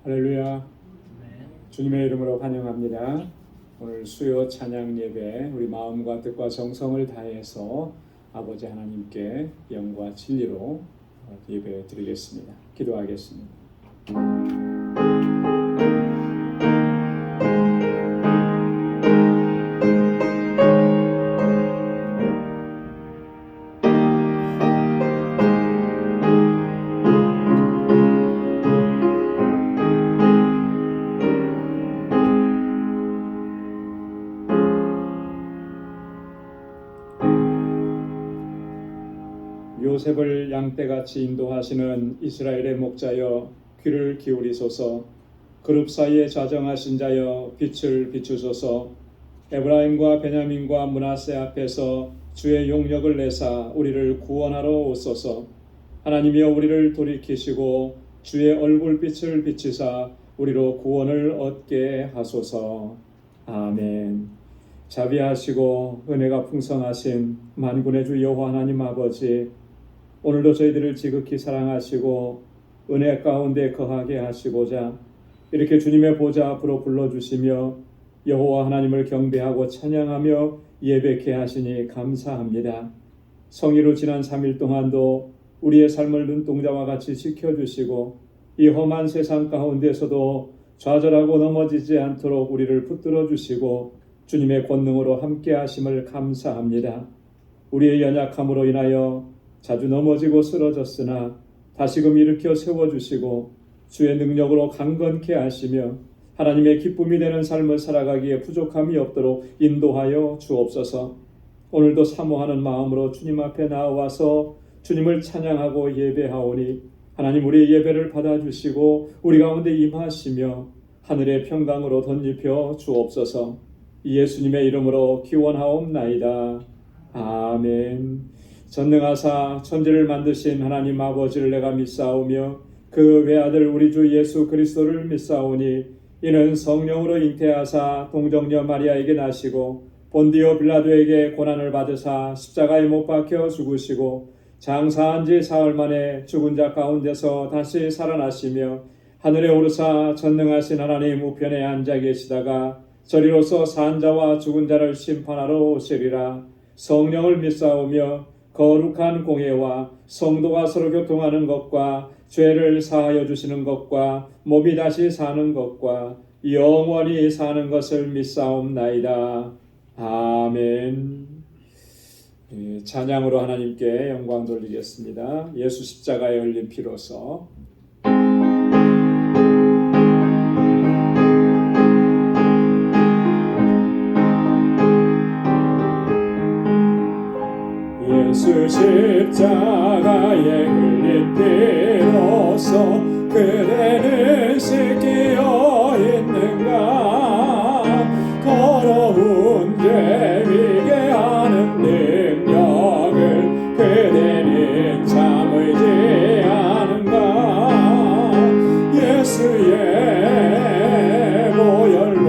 할렐루야. 주님의 이름으로 환영합니다. 오늘 수요 찬양 예배 우리 마음과 뜻과 정성을 다해서 아버지 하나님께 영과 진리로 예배 드리겠습니다. 기도하겠습니다. 요셉을 양떼같이 인도하시는 이스라엘의 목자여 귀를 기울이소서. 그룹 사이에 자정하신 자여 빛을 비추소서. 에브라임과 베냐민과 므낫세 앞에서 주의 용력을 내사 우리를 구원하러 오소서. 하나님이여 우리를 돌이키시고 주의 얼굴빛을 비치사 우리로 구원을 얻게 하소서. 아멘. 자비하시고 은혜가 풍성하신 만군의 주 여호와 하나님 아버지, 오늘도 저희들을 지극히 사랑하시고 은혜 가운데 거하게 하시고자 이렇게 주님의 보좌 앞으로 불러주시며 여호와 하나님을 경배하고 찬양하며 예배케 하시니 감사합니다. 성의로 지난 3일 동안도 우리의 삶을 눈동자와 같이 지켜주시고 이 험한 세상 가운데서도 좌절하고 넘어지지 않도록 우리를 붙들어 주시고 주님의 권능으로 함께 하심을 감사합니다. 우리의 연약함으로 인하여 자주 넘어지고 쓰러졌으나 다시금 일으켜 세워주시고 주의 능력으로 강건케 하시며 하나님의 기쁨이 되는 삶을 살아가기에 부족함이 없도록 인도하여 주옵소서. 오늘도 사모하는 마음으로 주님 앞에 나와서 주님을 찬양하고 예배하오니 하나님 우리의 예배를 받아주시고 우리 가운데 임하시며 하늘의 평강으로 덧입혀 주옵소서. 예수님의 이름으로 기원하옵나이다. 아멘. 전능하사 천지를 만드신 하나님 아버지를 내가 믿사오며 그 외아들 우리 주 예수 그리스도를 믿사오니 이는 성령으로 잉태하사 동정녀 마리아에게 나시고 본디오 빌라도에게 고난을 받으사 십자가에 못 박혀 죽으시고 장사한 지 사흘 만에 죽은 자 가운데서 다시 살아나시며 하늘에 오르사 전능하신 하나님 우편에 앉아 계시다가 저리로서 산 자와 죽은 자를 심판하러 오시리라. 성령을 믿사오며 거룩한 공예와 성도가 서로 교통하는 것과 죄를 사하여 주시는 것과 몸이 다시 사는 것과 영원히 사는 것을 믿사옵나이다. 아멘. 찬양으로 하나님께 영광 돌리겠습니다. 예수 십자가에 흘린 피로서. 예수 십자가에 흘린 피로서 그대는 씻기어 있는가. 더러운 죄 위게 하는 능력을 그대는 참으지 않은가. 예수의 보혈로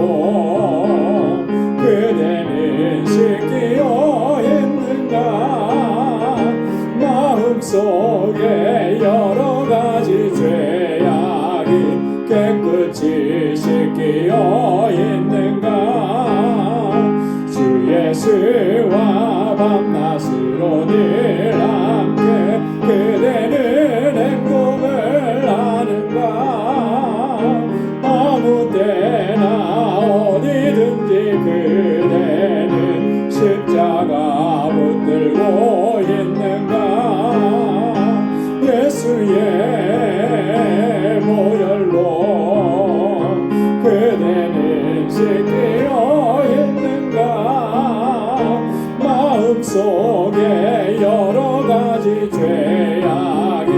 그대는 씻기어 있는가. 마음속에 여러 가지 죄악이 깨끗이 씻기어 있는가. 주 예수와 밤낮으로 늘 함께 그대는 행복을 하는가. 아무 때나 어디든지 그대는 십자가 붙들고 있는가. 예수의 보혈로 그대는 씻기어 있는가. 마음속에 여러 가지 죄악이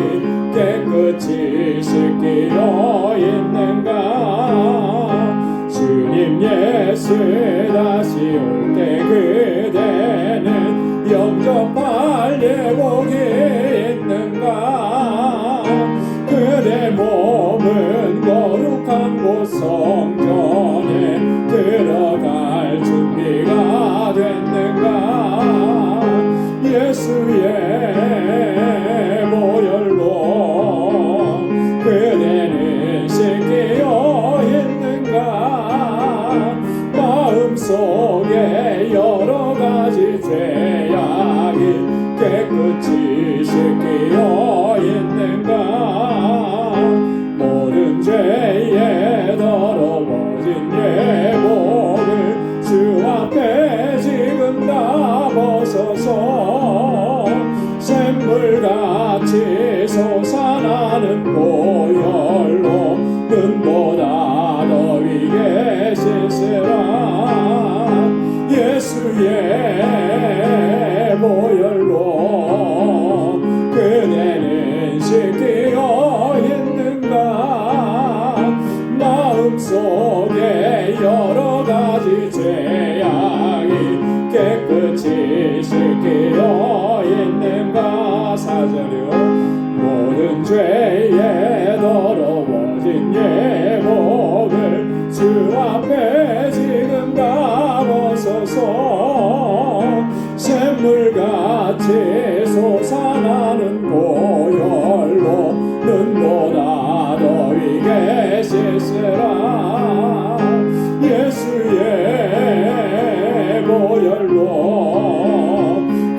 깨끗이 씻기어 있는가. 주님 예수 다시 올 때 그대는 영접할 예복이 있는가. 그대 몸은 거룩한 곳 성전에 들어갈 준비가 됐는가. 예수의 보혈로 그대는 씻기어 가지 죄악이 깨끗이 씻기어 있는가. 4절이요. 모든 죄에 더러워진 예목을 주 앞에 지금 감으소서. 샘물같이 솟아나는 보혈로 눈보다 더위게 씻으라. 예수의 보혈로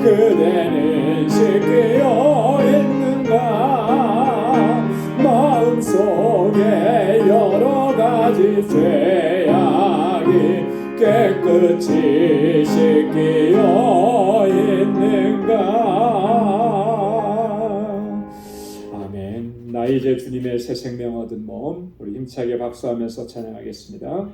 그대는 씻기어 있는가. 마음속에 여러 가지 죄악이 깨끗이 씻기어 있는가. 아멘. 나 이제 주님의 새 생명 얻은 몸, 우리 힘차게 박수하면서 찬양하겠습니다.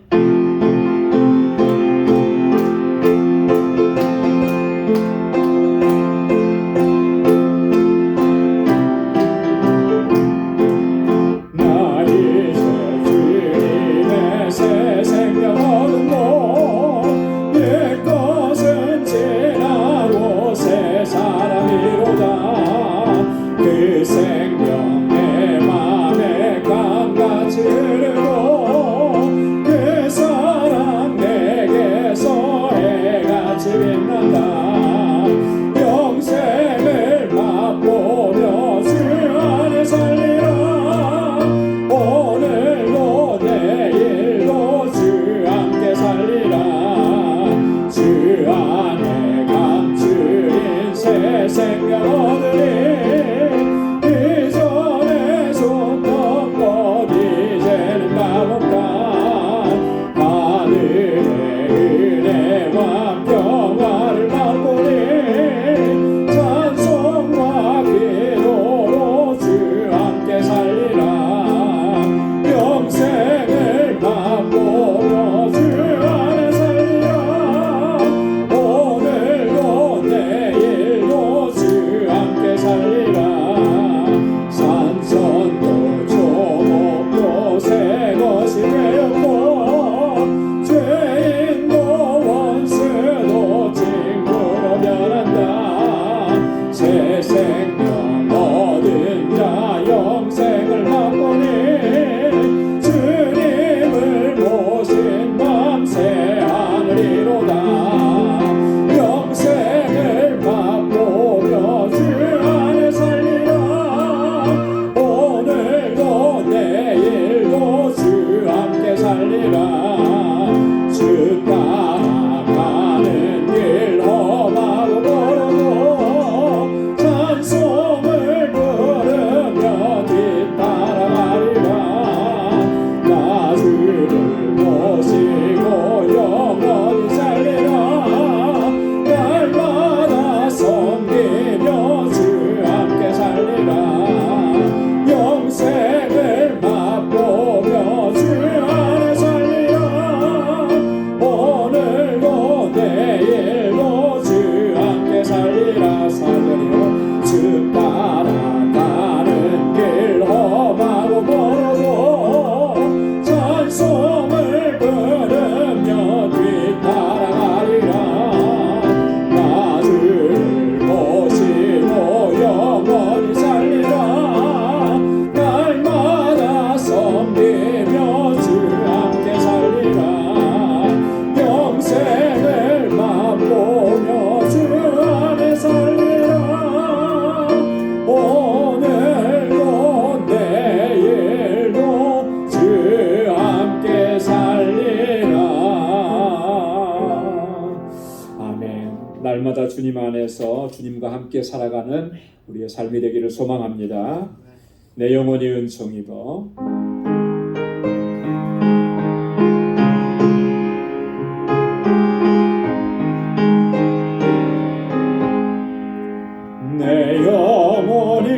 날마다 주님 안에서 주님과 함께 살아가는 우리의 삶이 되기를 소망합니다. 내 영혼이 은총 입어. 내 영혼이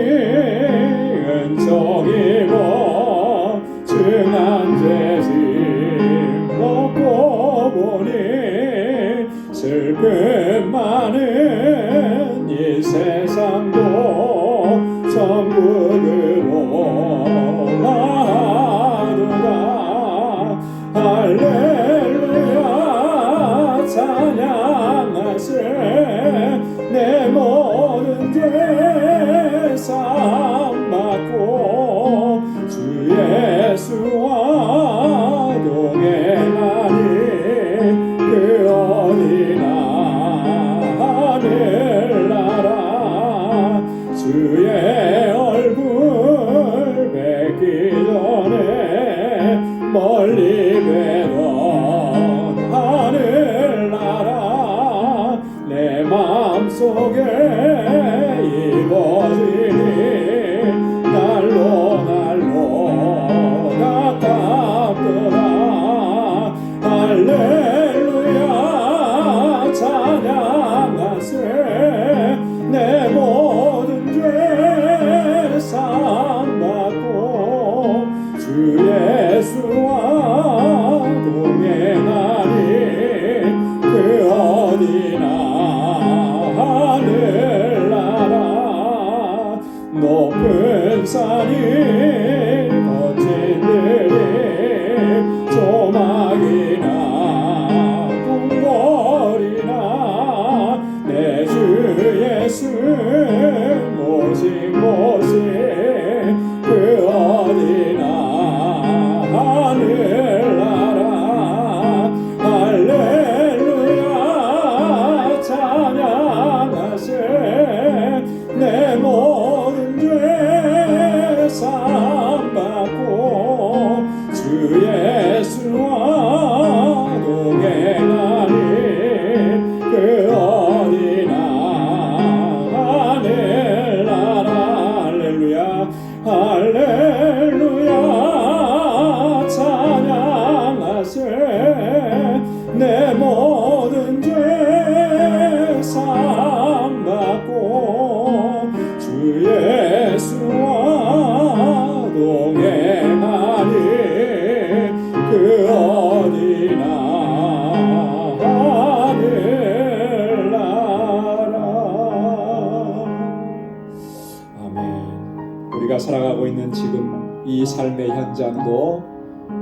은총 입어 증한 죄짐 벗고 보니 슬픔 많은 이 세상도 천국으로 나 내 모든 죄 사함받고 주 예수와 동행하니 그 어디나 하늘나라. 아멘. 우리가 살아가고 있는 지금 이 삶의 현장도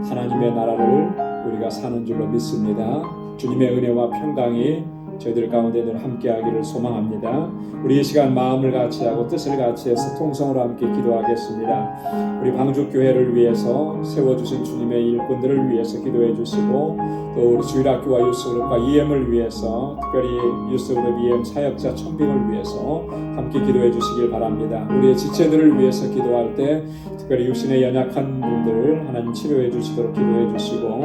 하나님의 나라를 우리가 사는 줄로 믿습니다. 주님의 은혜와 평강이 저희들 가운데 늘 함께하기를 소망합니다. 우리 이 시간 마음을 같이하고 뜻을 같이해서 통성으로 함께 기도하겠습니다. 우리 방주교회를 위해서 세워주신 주님의 일꾼들을 위해서 기도해 주시고, 또 우리 주일학교와 유스그룹과 EM을 위해서, 특별히 유스그룹 EM 사역자 천빙을 위해서 함께 기도해 주시길 바랍니다. 우리의 지체들을 위해서 기도할 때 특별히 육신에 연약한 분들 하나님 치료해 주시도록 기도해 주시고,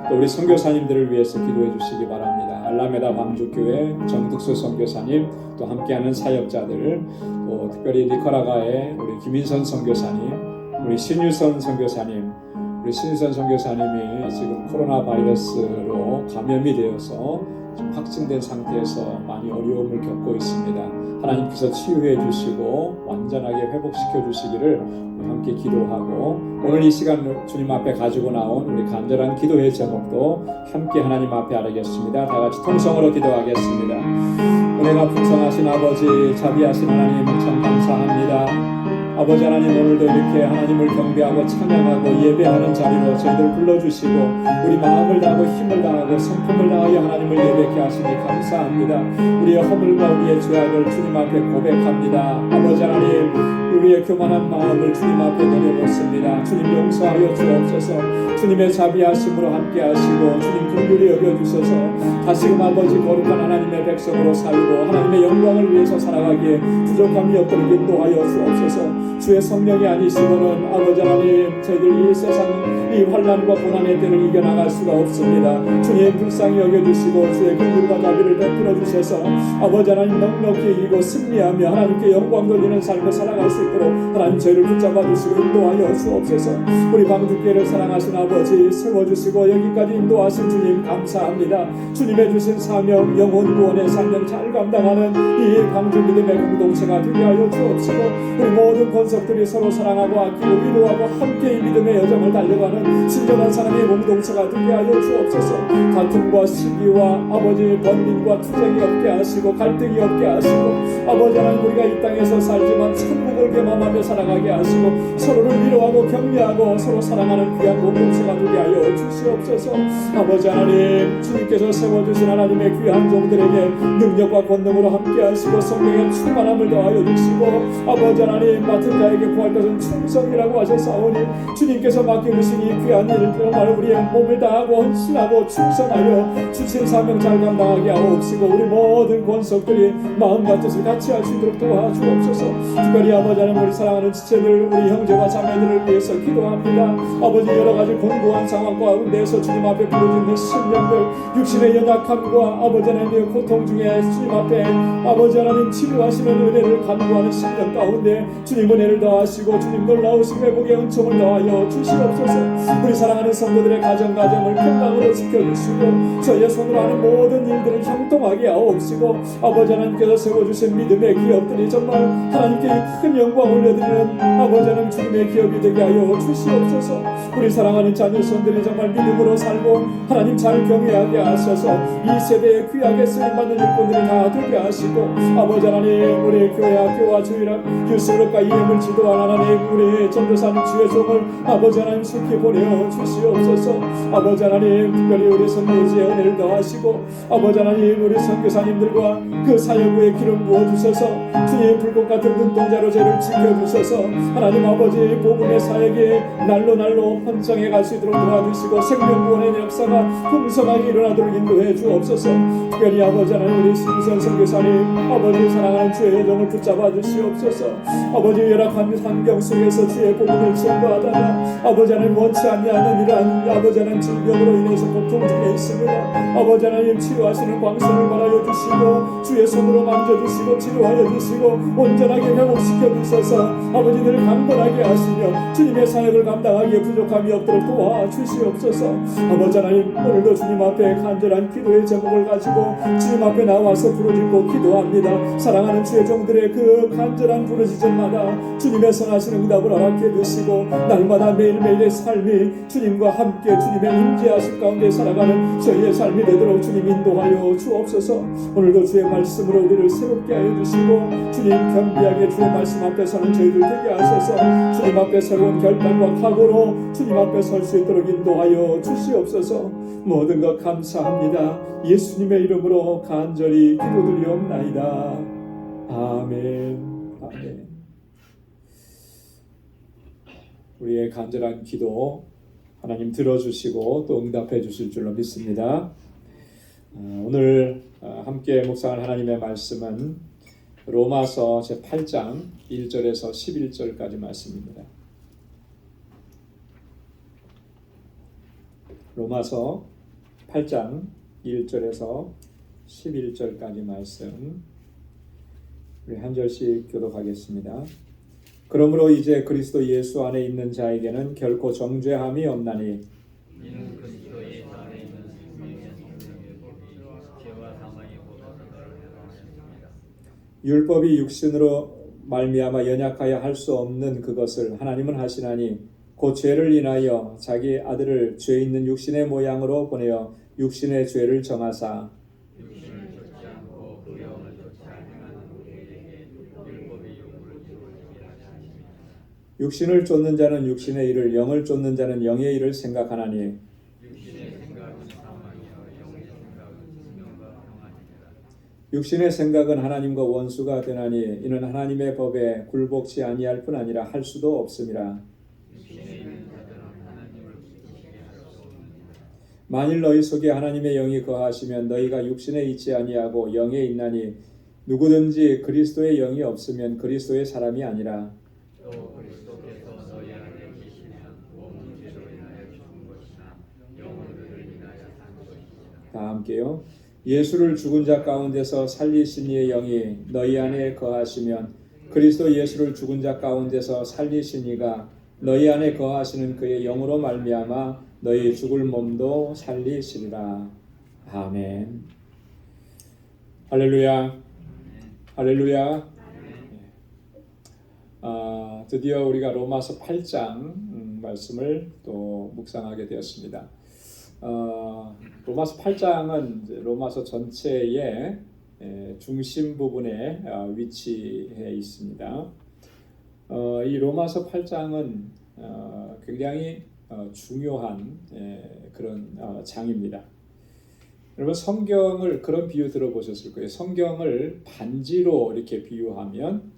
또 우리 선교사님들을 위해서 기도해 주시기 바랍니다. 알라메다 방주교회 정득수 선교사님, 또 함께하는 사역자들, 또 특별히 니카라과의 우리 김인선 선교사님, 우리 신유선 선교사님, 우리 신유선 선교사님이 지금 코로나 바이러스로 감염이 되어서 좀 확진된 상태에서 많이 어려움을 겪고 있습니다. 하나님께서 치유해 주시고 완전하게 회복시켜 주시기를 함께 기도하고, 오늘 이 시간 주님 앞에 가지고 나온 우리 간절한 기도의 제목도 함께 하나님 앞에 아뢰겠습니다. 다 같이 통성으로 기도하겠습니다. 은혜가 풍성하신 아버지, 자비하신 하나님 참 감사합니다. 아버지 하나님, 오늘도 이렇게 하나님을 경배하고 찬양하고 예배하는 자리로 저희들 불러주시고 우리 마음을 다하고 힘을 다하고 성품을 다하여 하나님을 예배케 하시니 감사합니다. 우리의 허물과 우리의 죄악을 주님 앞에 고백합니다. 아버지 하나님, 우리의 교만한 마음을 주님 앞에 내려놓습니다. 주님 용서하여 주옵소서. 주님의 자비하심으로 함께 하시고 주님 긍휼히 여겨주셔서 다시금 아버지 거룩한 하나님의 백성으로 살고 하나님의 영광을 위해서 살아가기에 부족함이 없도록 인도하여 주옵소서. 주의 성령이 아니시고는 아버지 하나님, 저희들 이 세상 이 환난과 고난의 때를 이겨나갈 수가 없습니다. 주님 불쌍히 여겨주시고 주의 긍휼과 자비를 베풀어 주셔서 아버지 하나님 넉넉히 이기고 승리하며 하나님께 영광 돌리는 삶을 살아갈 수 있도록 하나님 저희를 붙잡아 주시고 인도하여 주옵소서. 우리 방주교회를 사랑하신 아버지 세워주시고 여기까지 인도하신 주님 감사합니다. 주님의 주신 사명, 영혼 구원의 사명 잘 감당하는 이 방주 믿음의 공동체가 되게 하여 주옵시고, 우리 모든 권속들이 서로 사랑하고 아끼고 위로하고 함께 이 믿음의 여정을 달려가는 진정한 사랑의 공동체가 되게 하여 주옵소서. 다툼과 시기와 아버지 번민과 투쟁이 없게 하시고 갈등이 없게 하시고 아버지 하나님, 우리가 이 땅에서 살지만 천국을 경험하며 살아가게 하시고 서로를 위로하고 격려하고 서로 사랑하는 귀한 공동체가 되게 하여 주시옵소서. 아버지 하나님, 주님께서 세워주신 하나님의 귀한 종들에게 능력과 권능으로 함께 하시고 성령의 충만함을 더하여 주시고 아버지 하나님, 맡은 자에게 구할 것은 충성이라고 하셨사오니 주님께서 맡겨주신 이 귀한 일을 정말 우리의 몸을 다하고 헌신하고 충성하여 주신 사명 잘 감당하게 하옵시고 우리 모든 권속들이 마음과 뜻을 같이 할 수 있도록 도와주옵소서. 특별히 아버지 하나님, 우리 사랑하는 지체들, 우리 형제와 자매들을 위해서 기도합니다. 아버지, 여러가지 공고한 상황 가운데서 주님 앞에 부르짖는 심령들, 육신의 연약함과 아버지 하나님의 고통 중에 주님 앞에 아버지 하나님 치료하시는 은혜를 간구하는 심령 가운데 주님 은혜를 더하시고 주님 놀라우신 회복의 은총을 더하여 주시옵소서. 우리 사랑하는 성도들의 가정을 평강으로 지켜주시고 저의 손으로 하는 모든 일들을 형통하게 하옵시고 아버지 하나님께서 세워주신 믿음의 기업들이 정말 하나님께 큰 영광 올려드리는 아버지 하나님 주님의 기업이 되게 하여 주시옵소서. 우리 사랑하는 자녀손들이 정말 믿음으로 살고 하나님 잘 경외하게 하셔서 이 세대에 귀하게 쓰임받는 일꾼들이 다 되게 하시고 아버지 하나님, 우리 교회 학교와 주일학 유스그룹과 EM을 지도한 하나님, 우리 전도사님 주의 종을 아버지 하나님 속히 보내어 주시옵소서. 아버지 하나님, 특별히 우리 선교지의 은혜를 더하시고 아버지 하나님, 우리 선교사님들과 그 사역부에 기름 부어주셔서 주님 불꽃 같은 눈동자로 저를 지켜주셔서 하나님 아버지 복음의 사역이 날로 번성해 갈 수 있도록 도와주시고 생명구원의 역사가 풍성하게 일어나도록 인도해 주옵소서. 특별히 아버지 하나님, 우리 신선 선교사님 아버지 사랑하는 주의 여정을 붙잡아 주시옵소서. 아버지 열악한 환경 속에서 주의 복음을 전도하다가 아버지 하나님 원치 않는 이러한 아버지 하나님 질병으로 인해서 고통 중에 있습니다. 아버지 하나님 치료하시는 광선을 말하여 주시고 주의 손으로 만져주시고 치료하여 주시고 온전하게 회복시켜 주셔서 아버지들 강건하게 하시며 주님의 사역을 감당하기에 부족함이 없도록 도와주시옵소서. 아버지 하나님, 오늘도 주님 앞에 간절한 기도의 제목을 가지고 주님 앞에 나와서 부르짖고 기도합니다. 사랑하는 주의 종들의 그 간절한 부르짖음마다 주님의 선하신 응답을 허락해 주시고 날마다 매일매일의 삶이 주님과 함께 주님의 임재하신 가운데 살아가는 저희의 삶이 되도록 주님 인도하여 주옵소서. 오늘도 주의 말씀으로 우리를 새롭게 하여 주시고 주님 겸비하게 주의 말씀 앞에 서는 저희들 되게 하소서. 주님 앞에 새로운 결단과 각오로 주님 앞에 설 수 있도록 인도하여 주시옵소서. 모든 것 감사합니다. 예수님의 이름으로 간절히 기도드리옵나이다. 아멘. 아멘. 우리의 간절한 기도 하나님 들어주시고 또 응답해 주실 줄로 믿습니다. 오늘 함께 묵상할 하나님의 말씀은 로마서 제8장 1절에서 11절까지 말씀입니다. 로마서 8장 1절에서 11절까지 말씀 우리 한 절씩 교독하겠습니다. 그러므로 이제 그리스도 예수 안에 있는 자에게는 결코 정죄함이 없나니 이는 그리스도의 안에 있는 생명의 성령의 법이 죄와 사망의 법에서 너를 해방하셨습니다. 율법이 육신으로 말미암아 연약하여 할 수 없는 그것을 하나님은 하시나니 곧 죄를 인하여 자기 아들을 죄 있는 육신의 모양으로 보내어 육신의 죄를 정하사 육신을 좇지 않고 그 영을 좇아 행하는 우리에게 율법의 요구를 이루어지게 하셨습니다. 육신을 쫓는 자는 육신의 일을 영을 쫓는 자는 영의 일을 생각하나니 육신의 생각은 사망이요 영의 생각은 생명과 평안이니라. 육신의 생각은 하나님과 원수가 되나니 이는 하나님의 법에 굴복치 아니할 뿐 아니라 할 수도 없음이라. 육신에 있는 자들은 하나님을 기쁘시게 할 수 없느니라. 만일 너희 속에 하나님의 영이 거하시면 너희가 육신에 있지 아니하고 영에 있나니 누구든지 그리스도의 영이 없으면 그리스도의 사람이 아니라. 또 그리스도께서 너희 안에 계시면 몸은 죄로 인하여 죽은 것이나 영은 의를 인하여 산 것이니라. 다 함께요. 예수를 죽은 자 가운데서 살리신 이의 영이 너희 안에 거하시면 그리스도 예수를 죽은 자 가운데서 살리신 이가 너희 안에 거하시는 그의 영으로 말미암아 너희 죽을 몸도 살리시리라. 아멘. 할렐루야. 할렐루야. 드디어 우리가 로마서 8장 말씀을 또 묵상하게 되었습니다. 로마서 8장은 이제 로마서 전체의 중심 부분에 위치해 있습니다. 이 로마서 8장은 굉장히 중요한 그런 장입니다. 여러분 성경을 그런 비유 들어보셨을 거예요. 성경을 반지로 이렇게 비유하면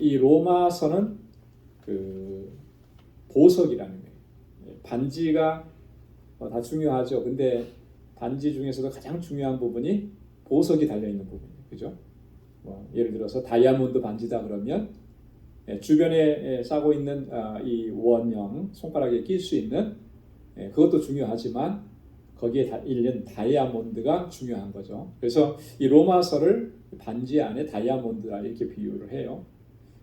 이 로마서는 그 보석이라는 거예요. 반지가 다 중요하죠. 근데 반지 중에서도 가장 중요한 부분이 보석이 달려 있는 부분이에요. 그죠? 예를 들어서 다이아몬드 반지다 그러면 주변에 싸고 있는 이 원형 손가락에 낄 수 있는 그것도 중요하지만 거기에 있는 다이아몬드가 중요한 거죠. 그래서 이 로마서를 반지 안에 다이아몬드라 이렇게 비유를 해요.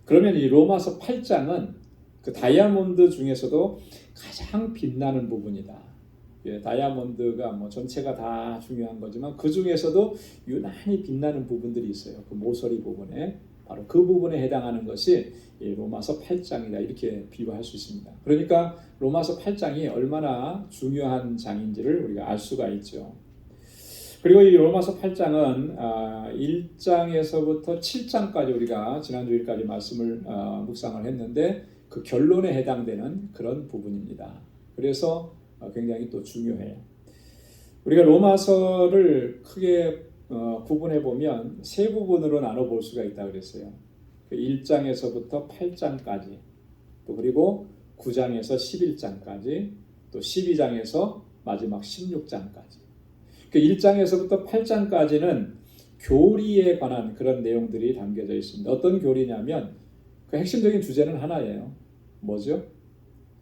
그러면 이 로마서 8장은 그 다이아몬드 중에서도 가장 빛나는 부분이다. 다이아몬드가 뭐 전체가 다 중요한 거지만 그 중에서도 유난히 빛나는 부분들이 있어요. 그 모서리 부분에 바로 그 부분에 해당하는 것이 이 로마서 8장이다 이렇게 비유할 수 있습니다. 그러니까 로마서 8장이 얼마나 중요한 장인지를 우리가 알 수가 있죠. 그리고 이 로마서 8장은 1장에서부터 7장까지 우리가 지난주일까지 말씀을 묵상을 했는데 그 결론에 해당되는 그런 부분입니다. 그래서 굉장히 또 중요해요. 우리가 로마서를 크게 구분해 보면 세 부분으로 나눠 볼 수가 있다 그랬어요. 1장에서부터 8장까지, 또 그리고 9장에서 11장까지, 또 12장에서 마지막 16장까지. 1장에서부터 8장까지는 교리에 관한 그런 내용들이 담겨져 있습니다. 어떤 교리냐면 그 핵심적인 주제는 하나예요. 뭐죠?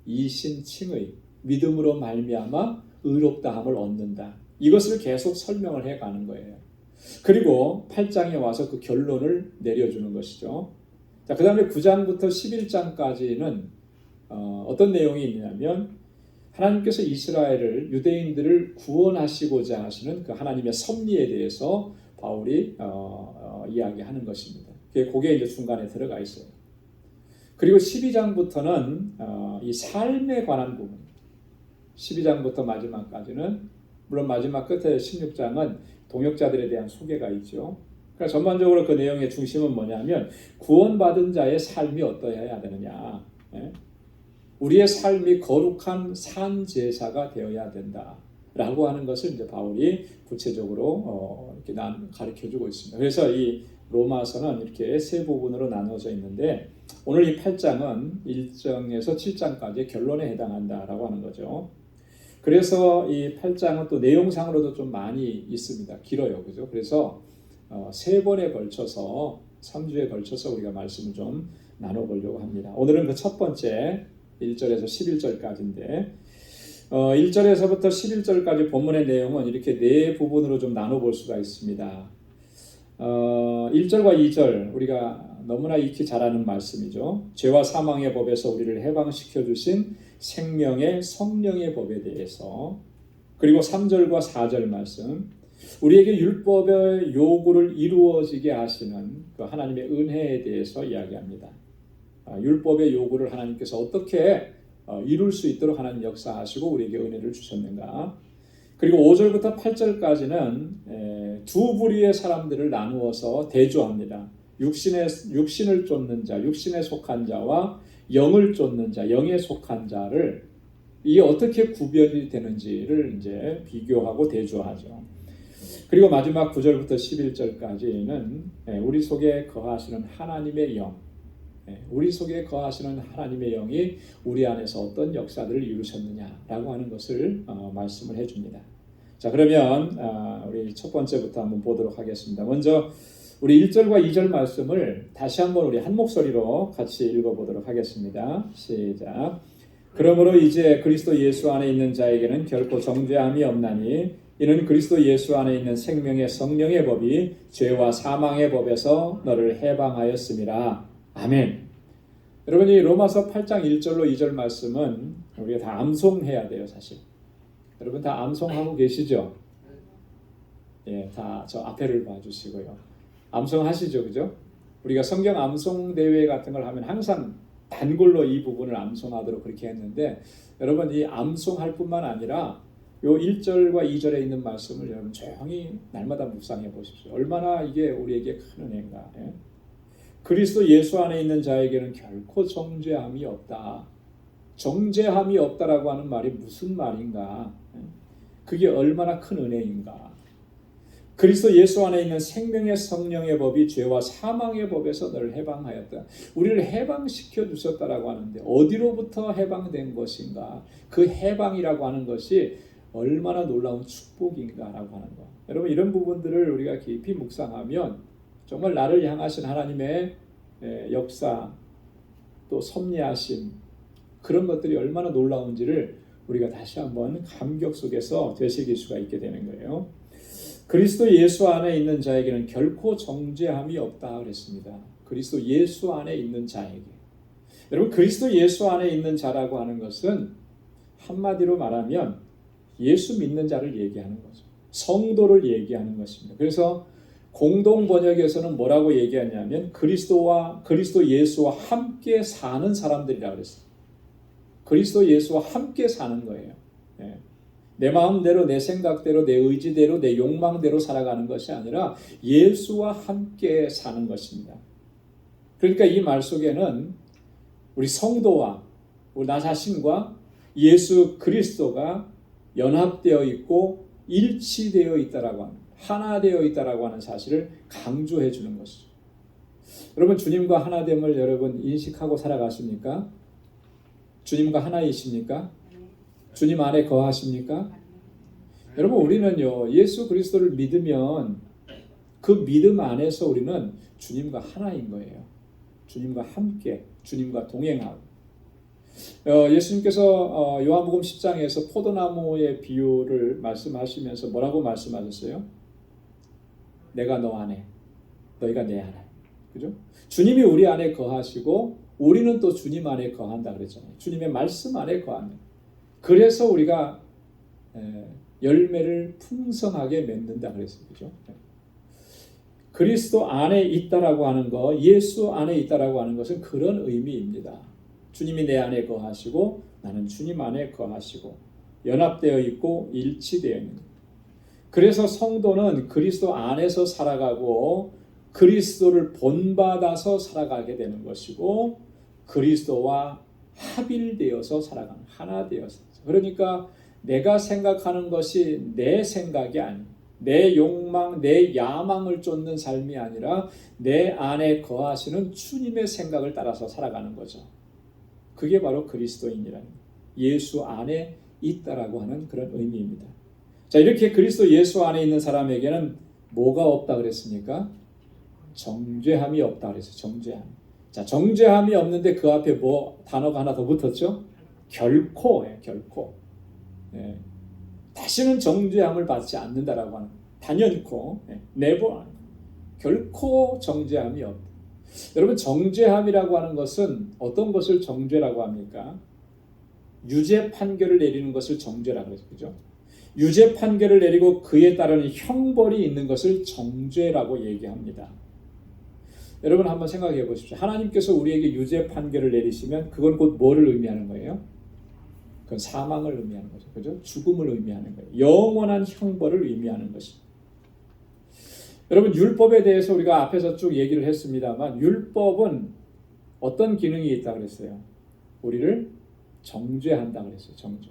이신칭의 믿음으로 말미암아 의롭다함을 얻는다. 이것을 계속 설명을 해가는 거예요. 그리고 8장에 와서 그 결론을 내려주는 것이죠. 그 다음에 9장부터 11장까지는 어떤 내용이 있냐면 하나님께서 이스라엘을 유대인들을 구원하시고자 하시는 그 하나님의 섭리에 대해서 바울이 이야기하는 것입니다. 그게 이제 중간에 들어가 있어요. 그리고 12장부터는 이 삶에 관한 부분, 12장부터 마지막까지는, 물론 마지막 끝에 16장은 동역자들에 대한 소개가 있죠. 그러니까 전반적으로 그 내용의 중심은 뭐냐면 구원받은 자의 삶이 어떠해야 되느냐, 우리의 삶이 거룩한 산 제사가 되어야 된다라고 하는 것을 이제 바울이 구체적으로 이렇게 가르쳐주고 있습니다. 그래서 이 로마서는 이렇게 세 부분으로 나눠져 있는데 오늘 이 8장은 1장에서 7장까지의 결론에 해당한다라고 하는 거죠. 그래서 이 8장은 또 내용상으로도 좀 많이 있습니다. 길어요, 그죠? 그래서 세 번에 걸쳐서 3주에 걸쳐서 우리가 말씀을 좀 나눠보려고 합니다. 오늘은 그 첫 번째 1절에서 11절까지인데 1절에서부터 11절까지 본문의 내용은 이렇게 네 부분으로 좀 나눠볼 수가 있습니다. 1절과 2절 우리가 너무나 익히 잘 아는 말씀이죠. 죄와 사망의 법에서 우리를 해방시켜 주신 생명의 성령의 법에 대해서, 그리고 3절과 4절 말씀 우리에게 율법의 요구를 이루어지게 하시는 그 하나님의 은혜에 대해서 이야기합니다. 율법의 요구를 하나님께서 어떻게 이룰 수 있도록 하나님 역사하시고 우리에게 은혜를 주셨는가. 그리고 5절부터 8절까지는 두 부류의 사람들을 나누어서 대조합니다. 육신을 쫓는 자, 육신에 속한 자와 영을 쫓는 자, 영에 속한 자를 이게 어떻게 구별이 되는지를 이제 비교하고 대조하죠. 그리고 마지막 9절부터 11절까지는 우리 속에 거하시는 하나님의 영, 우리 속에 거하시는 하나님의 영이 우리 안에서 어떤 역사들을 이루셨느냐라고 하는 것을 말씀을 해줍니다. 자, 그러면 우리 첫 번째부터 한번 보도록 하겠습니다. 먼저 우리 1절과 2절 말씀을 다시 한번 우리 한 목소리로 같이 읽어보도록 하겠습니다. 시작. 그러므로 이제 그리스도 예수 안에 있는 자에게는 결코 정죄함이 없나니 이는 그리스도 예수 안에 있는 생명의 성령의 법이 죄와 사망의 법에서 너를 해방하였음이라. 아멘. 여러분, 이 로마서 8장 1절로 2절 말씀은 우리가 다 암송해야 돼요, 사실. 여러분 다 암송하고 계시죠? 예, 다 저 앞에를 봐주시고요. 암송하시죠, 그죠? 우리가 성경 암송 대회 같은 걸 하면 항상 단골로 이 부분을 암송하도록 그렇게 했는데, 여러분 이 암송할 뿐만 아니라 요 1절과 2절에 있는 말씀을 여러분 조용히 날마다 묵상해 보십시오. 얼마나 이게 우리에게 큰 은혜인가. 예? 그리스도 예수 안에 있는 자에게는 결코 정죄함이 없다. 정죄함이 없다라고 하는 말이 무슨 말인가? 그게 얼마나 큰 은혜인가? 그리스도 예수 안에 있는 생명의 성령의 법이 죄와 사망의 법에서 너를 해방하였다. 우리를 해방시켜 주셨다라고 하는데 어디로부터 해방된 것인가? 그 해방이라고 하는 것이 얼마나 놀라운 축복인가라고 하는 것. 여러분 이런 부분들을 우리가 깊이 묵상하면 정말 나를 향하신 하나님의 역사 또 섭리하심 그런 것들이 얼마나 놀라운지를 우리가 다시 한번 감격 속에서 되새길 수가 있게 되는 거예요. 그리스도 예수 안에 있는 자에게는 결코 정죄함이 없다 그랬습니다. 그리스도 예수 안에 있는 자에게. 여러분 그리스도 예수 안에 있는 자라고 하는 것은 한마디로 말하면 예수 믿는 자를 얘기하는 거죠. 성도를 얘기하는 것입니다. 그래서 공동 번역에서는 뭐라고 얘기하냐면 그리스도 예수와 함께 사는 사람들이라 그랬어요. 그리스도 예수와 함께 사는 거예요. 내 마음대로, 내 생각대로, 내 의지대로, 내 욕망대로 살아가는 것이 아니라 예수와 함께 사는 것입니다. 그러니까 이 말 속에는 우리 성도와 우리 나 자신과 예수 그리스도가 연합되어 있고 일치되어 있다라고 하는, 하나 되어 있다라고 하는 사실을 강조해 주는 것이죠. 여러분 주님과 하나됨을 여러분 인식하고 살아가십니까? 주님과 하나이십니까? 주님 안에 거하십니까? 여러분 우리는요 예수 그리스도를 믿으면 그 믿음 안에서 우리는 주님과 하나인 거예요. 주님과 함께, 주님과 동행하고. 예수님께서 요한복음 10장에서 포도나무의 비유를 말씀하시면서 뭐라고 말씀하셨어요? 내가 너 안에, 너희가 내 안에. 그죠? 주님이 우리 안에 거하시고 우리는 또 주님 안에 거한다 그랬잖아요. 주님의 말씀 안에 거한다. 그래서 우리가 열매를 풍성하게 맺는다 그랬어요. 그죠? 그리스도 안에 있다라고 하는 거, 예수 안에 있다라고 하는 것은 그런 의미입니다. 주님이 내 안에 거하시고 나는 주님 안에 거하시고 연합되어 있고 일치되어 있는 거예요. 그래서 성도는 그리스도 안에서 살아가고 그리스도를 본받아서 살아가게 되는 것이고 그리스도와 합일되어서 살아가는, 하나 되어서. 그러니까 내가 생각하는 것이 내 생각이 아니에요. 내 욕망, 내 야망을 쫓는 삶이 아니라 내 안에 거하시는 주님의 생각을 따라서 살아가는 거죠. 그게 바로 그리스도인이라는, 예수 안에 있다라고 하는 그런 의미입니다. 자, 이렇게 그리스도 예수 안에 있는 사람에게는 뭐가 없다 그랬습니까? 정죄함이 없다 그랬어요. 정죄함. 자, 정죄함이 없는데 그 앞에 뭐 단어가 하나 더 붙었죠? 결코예요. 결코. 네. 다시는 정죄함을 받지 않는다라고 하는, 단연코, never, 결코 정죄함이 없다. 여러분, 정죄함이라고 하는 것은 어떤 것을 정죄라고 합니까? 유죄 판결을 내리는 것을 정죄라고 해서, 그죠? 유죄 판결을 내리고 그에 따르는 형벌이 있는 것을 정죄라고 얘기합니다. 여러분 한번 생각해 보십시오. 하나님께서 우리에게 유죄 판결을 내리시면 그건 곧 뭐를 의미하는 거예요? 그건 사망을 의미하는 거죠. 그죠? 죽음을 의미하는 거예요. 영원한 형벌을 의미하는 것입니다. 여러분, 율법에 대해서 우리가 앞에서 쭉 얘기를 했습니다만 율법은 어떤 기능이 있다고 그랬어요? 우리를 정죄한다고 그랬어요. 정죄.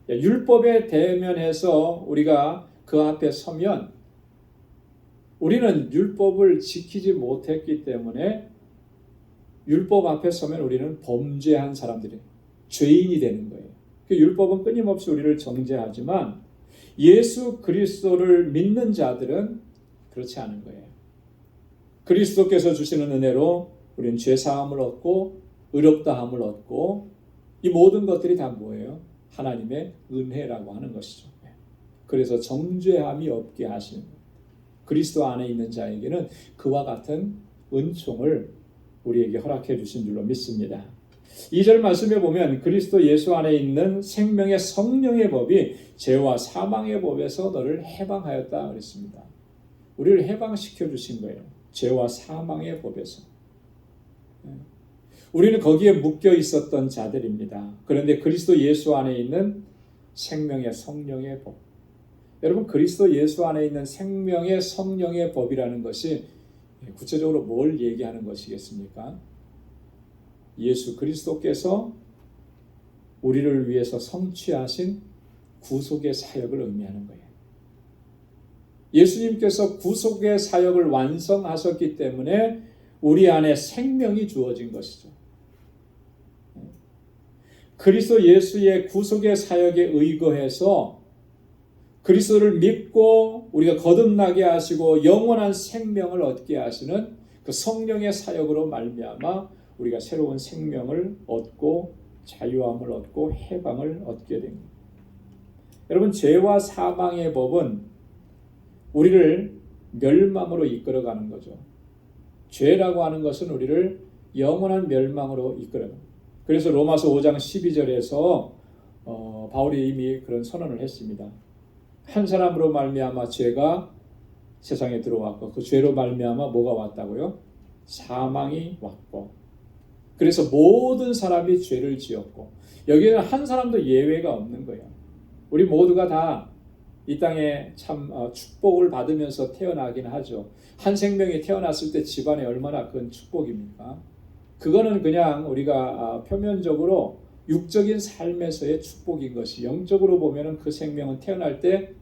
율법에 대면해서 우리가 그 앞에 서면 우리는 율법을 지키지 못했기 때문에 율법 앞에 서면 우리는 범죄한 사람들이, 죄인이 되는 거예요. 그 율법은 끊임없이 우리를 정죄하지만 예수 그리스도를 믿는 자들은 그렇지 않은 거예요. 그리스도께서 주시는 은혜로 우리는 죄사함을 얻고 의롭다함을 얻고 이 모든 것들이 다 뭐예요? 하나님의 은혜라고 하는 것이죠. 그래서 정죄함이 없게 하시는 거예요. 그리스도 안에 있는 자에게는 그와 같은 은총을 우리에게 허락해 주신 줄로 믿습니다. 2절 말씀에 보면 그리스도 예수 안에 있는 생명의 성령의 법이 죄와 사망의 법에서 너를 해방하였다 그랬습니다. 우리를 해방시켜 주신 거예요. 죄와 사망의 법에서. 우리는 거기에 묶여 있었던 자들입니다. 그런데 그리스도 예수 안에 있는 생명의 성령의 법. 여러분, 그리스도 예수 안에 있는 생명의 성령의 법이라는 것이 구체적으로 뭘 얘기하는 것이겠습니까? 예수 그리스도께서 우리를 위해서 성취하신 구속의 사역을 의미하는 거예요. 예수님께서 구속의 사역을 완성하셨기 때문에 우리 안에 생명이 주어진 것이죠. 그리스도 예수의 구속의 사역에 의거해서 그리스도를 믿고 우리가 거듭나게 하시고 영원한 생명을 얻게 하시는 그 성령의 사역으로 말미암아 우리가 새로운 생명을 얻고 자유함을 얻고 해방을 얻게 됩니다. 여러분, 죄와 사망의 법은 우리를 멸망으로 이끌어가는 거죠. 죄라고 하는 것은 우리를 영원한 멸망으로 이끌어갑니다. 그래서 로마서 5장 12절에서 바울이 이미 그런 선언을 했습니다. 한 사람으로 말미암아 죄가 세상에 들어왔고 그 죄로 말미암아 뭐가 왔다고요? 사망이 왔고, 그래서 모든 사람이 죄를 지었고, 여기에는 한 사람도 예외가 없는 거예요. 우리 모두가 다 이 땅에 참 축복을 받으면서 태어나긴 하죠. 한 생명이 태어났을 때 집안에 얼마나 큰 축복입니까? 그거는 그냥 우리가 표면적으로 육적인 삶에서의 축복인 것이, 영적으로 보면은 그 생명은 태어날 때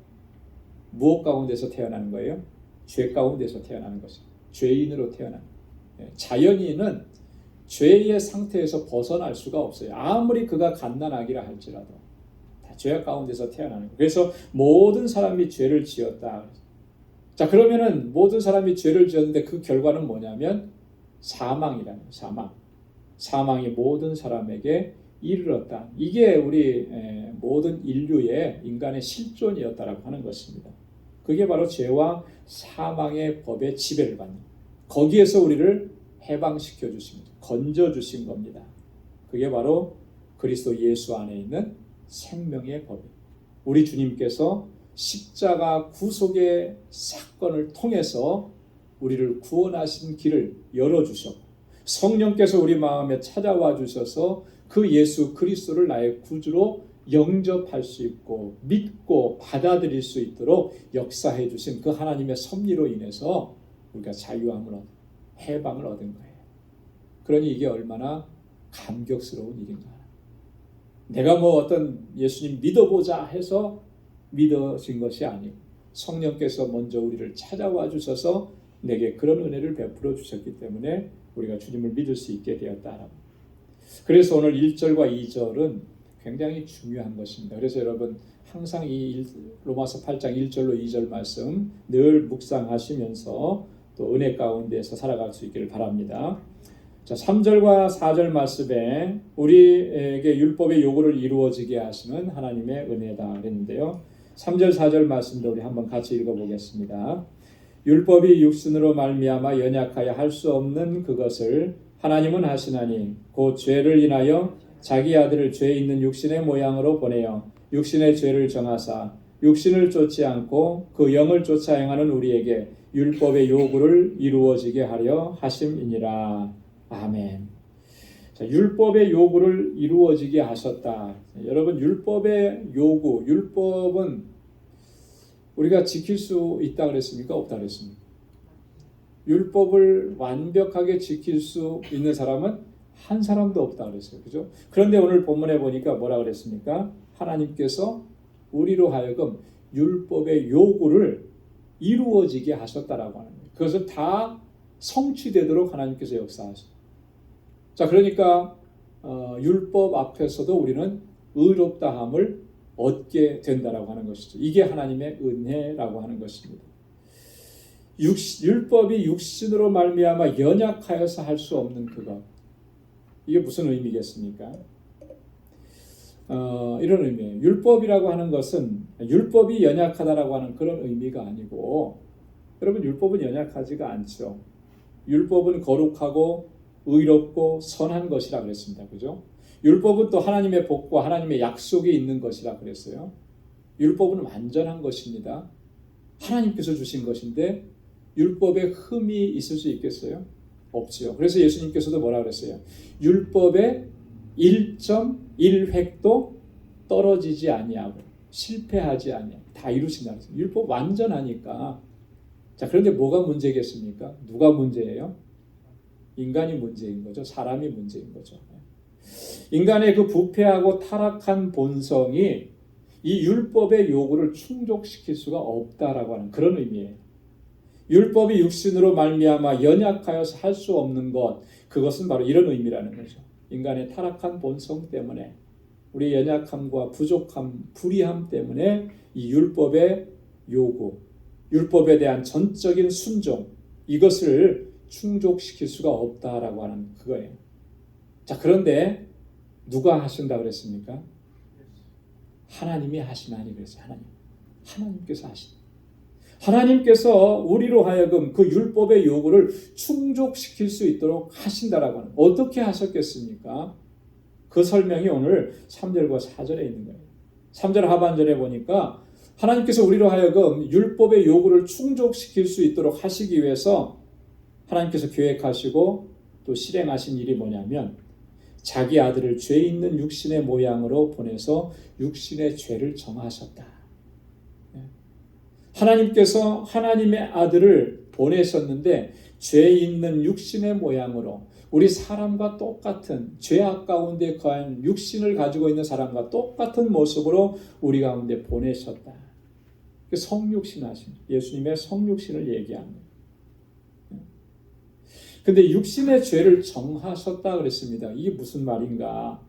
무엇 가운데서 태어나는 거예요? 죄 가운데서 태어나는 것이죠. 죄인으로 태어나는 거예요. 자연인은 죄의 상태에서 벗어날 수가 없어요. 아무리 그가 갓난아기라 할지라도 다 죄 가운데서 태어나는 거예요. 그래서 모든 사람이 죄를 지었다. 자, 그러면은 모든 사람이 죄를 지었는데 그 결과는 뭐냐면 사망이라는 거예요. 사망이 모든 사람에게 이르렀다. 이게 우리 모든 인류의 인간의 실존이었다라고 하는 것입니다. 그게 바로 죄와 사망의 법의 지배를 받는, 거기에서 우리를 해방시켜 주신 거죠. 건져 주신 겁니다. 그게 바로 그리스도 예수 안에 있는 생명의 법이. 우리 주님께서 십자가 구속의 사건을 통해서 우리를 구원하신 길을 열어주셨고 성령께서 우리 마음에 찾아와 주셔서 그 예수 그리스도를 나의 구주로 영접할 수 있고 믿고 받아들일 수 있도록 역사해 주신 그 하나님의 섭리로 인해서 우리가 자유함을 얻고 해방을 얻은 거예요. 그러니 이게 얼마나 감격스러운 일인가. 내가 뭐 어떤 예수님 믿어보자 해서 믿어진 것이 아니고 성령께서 먼저 우리를 찾아와 주셔서 내게 그런 은혜를 베풀어 주셨기 때문에 우리가 주님을 믿을 수 있게 되었다. 그래서 오늘 1절과 2절은 굉장히 중요한 것입니다. 그래서 여러분 항상 이 로마서 8장 1절로 2절 말씀 늘 묵상하시면서 또 은혜 가운데서 살아갈 수 있기를 바랍니다. 자, 3절과 4절 말씀에 우리에게 율법의 요구를 이루어지게 하시는 하나님의 은혜다 그랬는데요. 3절 4절 말씀도 우리 한번 같이 읽어보겠습니다. 율법이 육신으로 말미암아 연약하여 할 수 없는 그것을 하나님은 하시나니 곧 죄를 인하여 자기 아들을 죄 있는 육신의 모양으로 보내어 육신의 죄를 정하사 육신을 쫓지 않고 그 영을 쫓아 행하는 우리에게 율법의 요구를 이루어지게 하려 하심이니라. 아멘. 자, 율법의 요구를 이루어지게 하셨다. 여러분 율법의 요구, 율법은 우리가 지킬 수 있다 그랬습니까? 없다 그랬습니까? 율법을 완벽하게 지킬 수 있는 사람은 한 사람도 없다 그랬어요. 그죠? 그런데 오늘 본문에 보니까 뭐라 그랬습니까? 하나님께서 우리로 하여금 율법의 요구를 이루어지게 하셨다라고 하는 거예요. 그것을 다 성취되도록 하나님께서 역사하셨어요. 자, 그러니까 율법 앞에서도 우리는 의롭다함을 얻게 된다라고 하는 것이죠. 이게 하나님의 은혜라고 하는 것입니다. 율법이 육신으로 말미암아 연약하여서 할 수 없는 그것. 이게 무슨 의미겠습니까? 이런 의미예요. 율법이라고 하는 것은 율법이 연약하다라고 하는 그런 의미가 아니고 여러분 율법은 연약하지가 않죠. 율법은 거룩하고 의롭고 선한 것이라 그랬습니다. 그죠? 율법은 또 하나님의 복과 하나님의 약속이 있는 것이라 그랬어요. 율법은 완전한 것입니다. 하나님께서 주신 것인데 율법에 흠이 있을 수 있겠어요? 없지요. 그래서 예수님께서도 뭐라 그랬어요? 율법의 1.1획도 떨어지지 아니하고 실패하지 아니하고 다 이루신다. 율법 완전하니까. 자, 그런데 뭐가 문제겠습니까? 누가 문제예요? 인간이 문제인 거죠. 사람이 문제인 거죠. 인간의 그 부패하고 타락한 본성이 이 율법의 요구를 충족시킬 수가 없다라고 하는 그런 의미예요. 율법이 육신으로 말미암아 연약하여서 할 수 없는 것, 그것은 바로 이런 의미라는 거죠. 인간의 타락한 본성 때문에 우리 연약함과 부족함, 불의함 때문에 이 율법의 요구, 율법에 대한 전적인 순종, 이것을 충족시킬 수가 없다라고 하는 그거예요. 자, 그런데 누가 하신다 그랬습니까? 하나님이 하시나니 그랬어요. 하나님께서 하신다. 하나님께서 우리로 하여금 그 율법의 요구를 충족시킬 수 있도록 하신다라고 하는. 어떻게 하셨겠습니까? 그 설명이 오늘 3절과 4절에 있는 거예요. 3절 하반절에 보니까 하나님께서 우리로 하여금 율법의 요구를 충족시킬 수 있도록 하시기 위해서 하나님께서 계획하시고 또 실행하신 일이 뭐냐면 자기 아들을 죄 있는 육신의 모양으로 보내서 육신의 죄를 정하셨다. 하나님께서 하나님의 아들을 보내셨는데 죄 있는 육신의 모양으로 우리 사람과 똑같은 죄악 가운데 거한 육신을 가지고 있는 사람과 똑같은 모습으로 우리 가운데 보내셨다. 성육신 하신 예수님의 성육신을 얘기합니다. 근데 육신의 죄를 정하셨다 그랬습니다. 이게 무슨 말인가?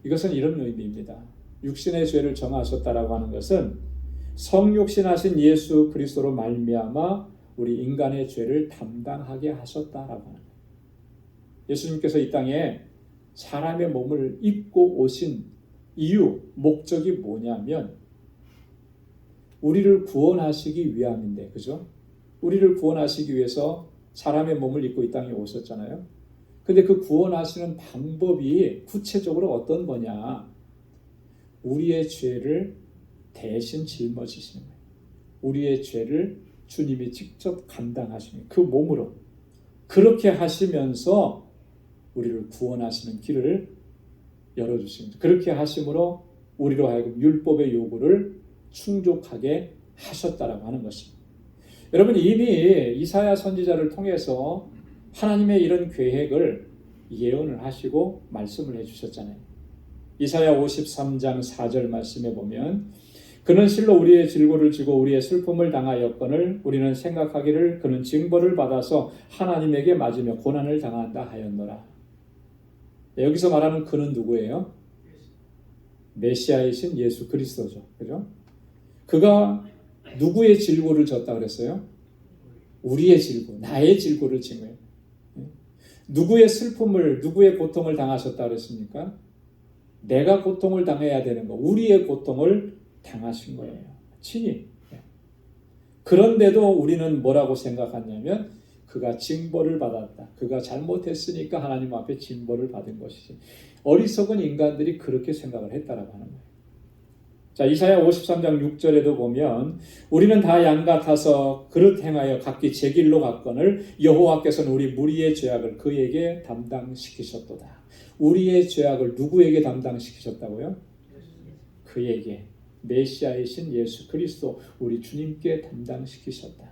이것은 이런 의미입니다. 육신의 죄를 정하셨다라고 하는 것은 성육신하신 예수 그리스도로 말미암아 우리 인간의 죄를 담당하게 하셨다라고 하는 거예요. 예수님께서 이 땅에 사람의 몸을 입고 오신 이유, 목적이 뭐냐면 우리를 구원하시기 위함인데, 그죠? 우리를 구원하시기 위해서 사람의 몸을 입고 이 땅에 오셨잖아요. 근데 그 구원하시는 방법이 구체적으로 어떤 거냐? 우리의 죄를 대신 짊어지시는 거예요. 우리의 죄를 주님이 직접 감당하시는 그 몸으로. 그렇게 하시면서 우리를 구원하시는 길을 열어주십니다. 그렇게 하심으로 우리로 하여금 율법의 요구를 충족하게 하셨다라고 하는 것입니다. 여러분, 이미 이사야 선지자를 통해서 하나님의 이런 계획을 예언을 하시고 말씀을 해주셨잖아요. 이사야 53장 4절 말씀에 보면 그는 실로 우리의 질고를 지고 우리의 슬픔을 당하였거늘 우리는 생각하기를 그는 징벌을 받아서 하나님에게 맞으며 고난을 당한다 하였노라. 여기서 말하는 그는 누구예요? 메시아이신 예수 그리스도죠. 그죠? 그가 누구의 질고를 졌다 그랬어요? 우리의 질고, 나의 질고를 진 거예요. 누구의 슬픔을, 누구의 고통을 당하셨다 그랬습니까? 내가 고통을 당해야 되는 거, 우리의 고통을 당하신 거예요. 친히. 그런데도 우리는 뭐라고 생각하냐면 그가 징벌을 받았다. 그가 잘못했으니까 하나님 앞에 징벌을 받은 것이지. 어리석은 인간들이 그렇게 생각을 했다라고 하는 거예요. 자, 이사야 53장 6절에도 보면 우리는 다 양 같아서 그릇 행하여 각기 제 길로 갔거늘 여호와께서는 우리 무리의 죄악을 그에게 담당시키셨도다. 우리의 죄악을 누구에게 담당시키셨다고요? 그에게, 메시아이신 예수 그리스도 우리 주님께 담당시키셨다.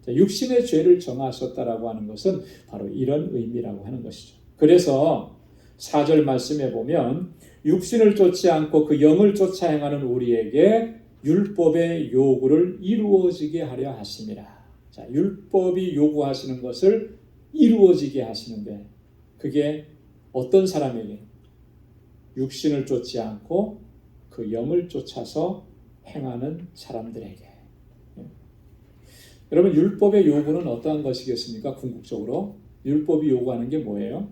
자, 육신의 죄를 정하셨다라고 하는 것은 바로 이런 의미라고 하는 것이죠. 그래서 4절 말씀에 보면 육신을 쫓지 않고 그 영을 쫓아 행하는 우리에게 율법의 요구를 이루어지게 하려 하심이라. 자, 율법이 요구하시는 것을 이루어지게 하시는데 그게 어떤 사람에게? 육신을 쫓지 않고 그 영을 쫓아서 행하는 사람들에게. 여러분, 율법의 요구는 어떠한 것이겠습니까? 궁극적으로 율법이 요구하는 게 뭐예요?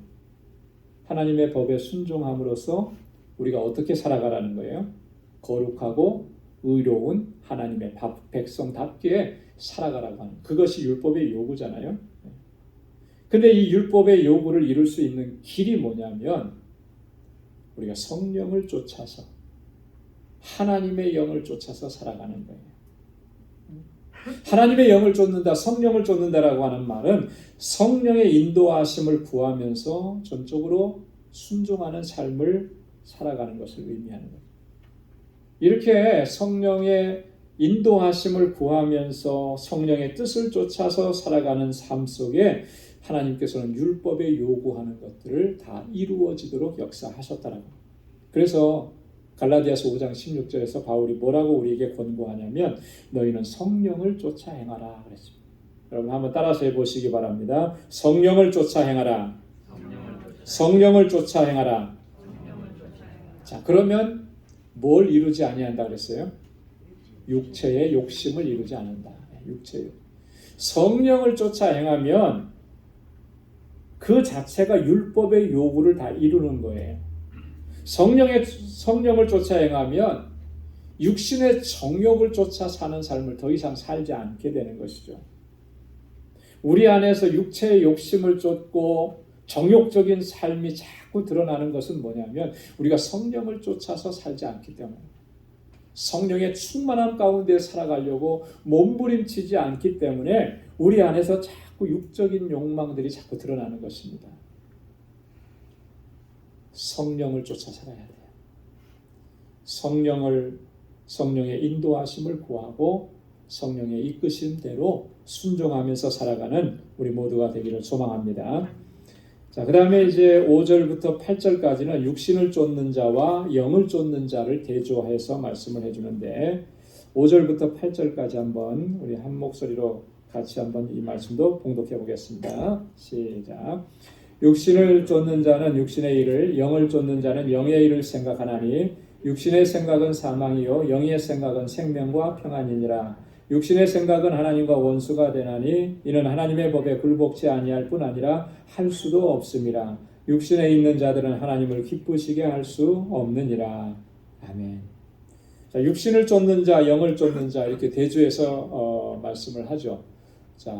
하나님의 법에 순종함으로써 우리가 어떻게 살아가라는 거예요? 거룩하고 의로운 하나님의 백성답게 살아가라고 하는 그것이 율법의 요구잖아요. 근데 이 율법의 요구를 이룰 수 있는 길이 뭐냐면 우리가 성령을 쫓아서 하나님의 영을 쫓아서 살아가는 거예요. 하나님의 영을 쫓는다, 성령을 쫓는다라고 하는 말은 성령의 인도하심을 구하면서 전적으로 순종하는 삶을 살아가는 것을 의미하는 거예요. 이렇게 성령의 인도하심을 구하면서 성령의 뜻을 쫓아서 살아가는 삶 속에 하나님께서는 율법에 요구하는 것들을 다 이루어지도록 역사하셨다라고. 그래서 갈라디아서 5장 16절에서 바울이 뭐라고 우리에게 권고하냐면 너희는 성령을 쫓아 행하라 그랬습니다. 여러분 한번 따라서 해보시기 바랍니다. 성령을 쫓아 행하라. 성령을 쫓아 행하라. 자, 그러면 뭘 이루지 아니한다 그랬어요? 육체의 욕심을 이루지 않는다. 육체의 성령을 쫓아 행하면 그 자체가 율법의 요구를 다 이루는 거예요. 성령을 쫓아 행하면 육신의 정욕을 쫓아 사는 삶을 더 이상 살지 않게 되는 것이죠. 우리 안에서 육체의 욕심을 쫓고 정욕적인 삶이 자꾸 드러나는 것은 뭐냐면 우리가 성령을 쫓아서 살지 않기 때문에 성령의 충만함 가운데 살아가려고 몸부림치지 않기 때문에 우리 안에서 자꾸 육적인 욕망들이 자꾸 드러나는 것입니다. 성령을 쫓아 살아야 돼요. 성령의 인도하심을 구하고 성령의 이끄심대로 순종하면서 살아가는 우리 모두가 되기를 소망합니다. 자, 그 다음에 이제 5절부터 8절까지는 육신을 쫓는 자와 영을 쫓는 자를 대조해서 말씀을 해주는데 5절부터 8절까지 한번 우리 한 목소리로 같이 한번 이 말씀도 봉독해 보겠습니다. 시작. 육신을 쫓는 자는 육신의 일을, 영을 쫓는 자는 영의 일을 생각하나니 육신의 생각은 사망이요 영의 생각은 생명과 평안이니라. 육신의 생각은 하나님과 원수가 되나니 이는 하나님의 법에 굴복치 아니할 뿐 아니라 할 수도 없음이라. 육신에 있는 자들은 하나님을 기쁘시게 할 수 없느니라. 아멘. 자, 육신을 쫓는 자, 영을 쫓는 자 이렇게 대조해서 말씀을 하죠. 자,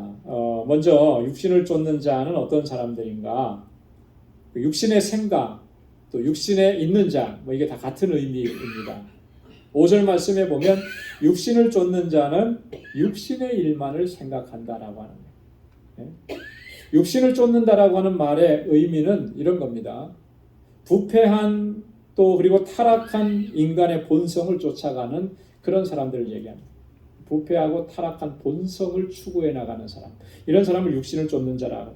먼저 육신을 쫓는 자는 어떤 사람들인가? 육신의 생각, 또 육신에 있는 자, 이게 다 같은 의미입니다. 5절 말씀에 보면 육신을 쫓는 자는 육신의 일만을 생각한다라고 하는 거예요. 육신을 쫓는다라고 하는 말의 의미는 이런 겁니다. 부패한 또 그리고 타락한 인간의 본성을 쫓아가는 그런 사람들을 얘기합니다. 부패하고 타락한 본성을 추구해 나가는 사람, 이런 사람을 육신을 쫓는 자라고.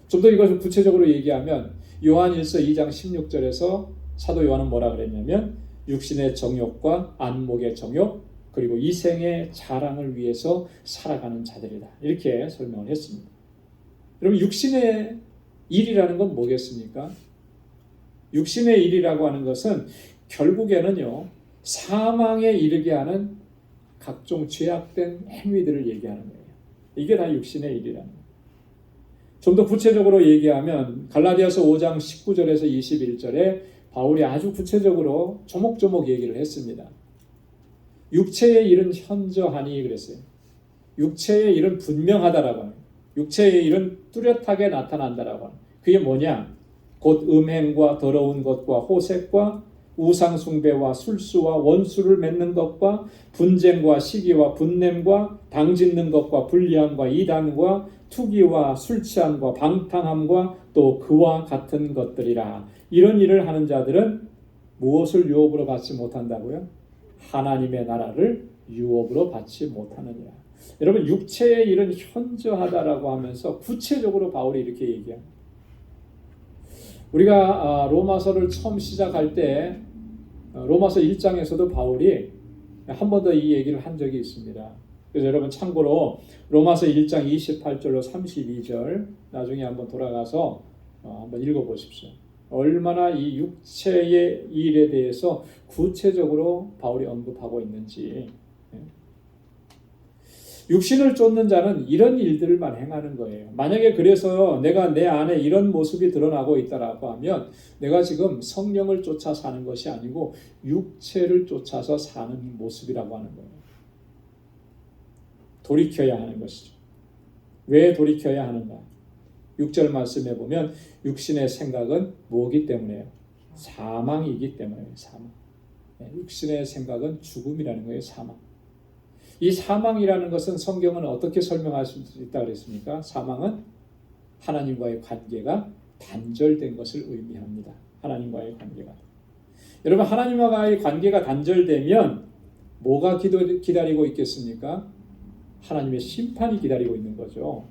좀 더 이것을 구체적으로 얘기하면 요한일서 2장 16절에서 사도 요한은 뭐라 그랬냐면 육신의 정욕과 안목의 정욕 그리고 이생의 자랑을 위해서 살아가는 자들이다, 이렇게 설명을 했습니다. 여러분, 육신의 일이라는 건 뭐겠습니까? 육신의 일이라고 하는 것은 결국에는요, 사망에 이르게 하는 각종 죄악된 행위들을 얘기하는 거예요. 이게 다 육신의 일이라는 거예요. 좀 더 구체적으로 얘기하면 갈라디아서 5장 19절에서 21절에 바울이 아주 구체적으로 조목조목 얘기를 했습니다. 육체의 일은 현저하니 그랬어요. 육체의 일은 분명하다라고 하는, 육체의 일은 뚜렷하게 나타난다라고 하는. 그게 뭐냐? 곧 음행과 더러운 것과 호색과 우상숭배와 술수와 원수를 맺는 것과 분쟁과 시기와 분냄과 당짓는 것과 불리함과 이단과 투기와 술취함과 방탕함과 또 그와 같은 것들이라. 이런 일을 하는 자들은 무엇을 유업으로 받지 못한다고요? 하나님의 나라를 유업으로 받지 못하느니라. 여러분, 육체의 일은 현저하다라고 하면서 구체적으로 바울이 이렇게 얘기합니다. 우리가 로마서를 처음 시작할 때 로마서 1장에서도 바울이 한 번 더 이 얘기를 한 적이 있습니다. 그래서 여러분 참고로 로마서 1장 28절로 32절 나중에 한번 돌아가서 한번 읽어보십시오. 얼마나 이 육체의 일에 대해서 구체적으로 바울이 언급하고 있는지. 육신을 쫓는 자는 이런 일들만 행하는 거예요. 만약에 그래서 내가 내 안에 이런 모습이 드러나고 있다라고 하면 내가 지금 성령을 쫓아 사는 것이 아니고 육체를 쫓아서 사는 모습이라고 하는 거예요. 돌이켜야 하는 것이죠. 왜 돌이켜야 하는가? 6절 말씀에 보면 육신의 생각은 뭐이기 때문에요? 사망이기 때문에요. 사망. 육신의 생각은 죽음이라는 거예요. 사망. 이 사망이라는 것은 성경은 어떻게 설명할 수 있다고 그랬습니까? 사망은 하나님과의 관계가 단절된 것을 의미합니다. 하나님과의 관계가. 여러분, 하나님과의 관계가 단절되면 뭐가 기다리고 있겠습니까? 하나님의 심판이 기다리고 있는 거죠.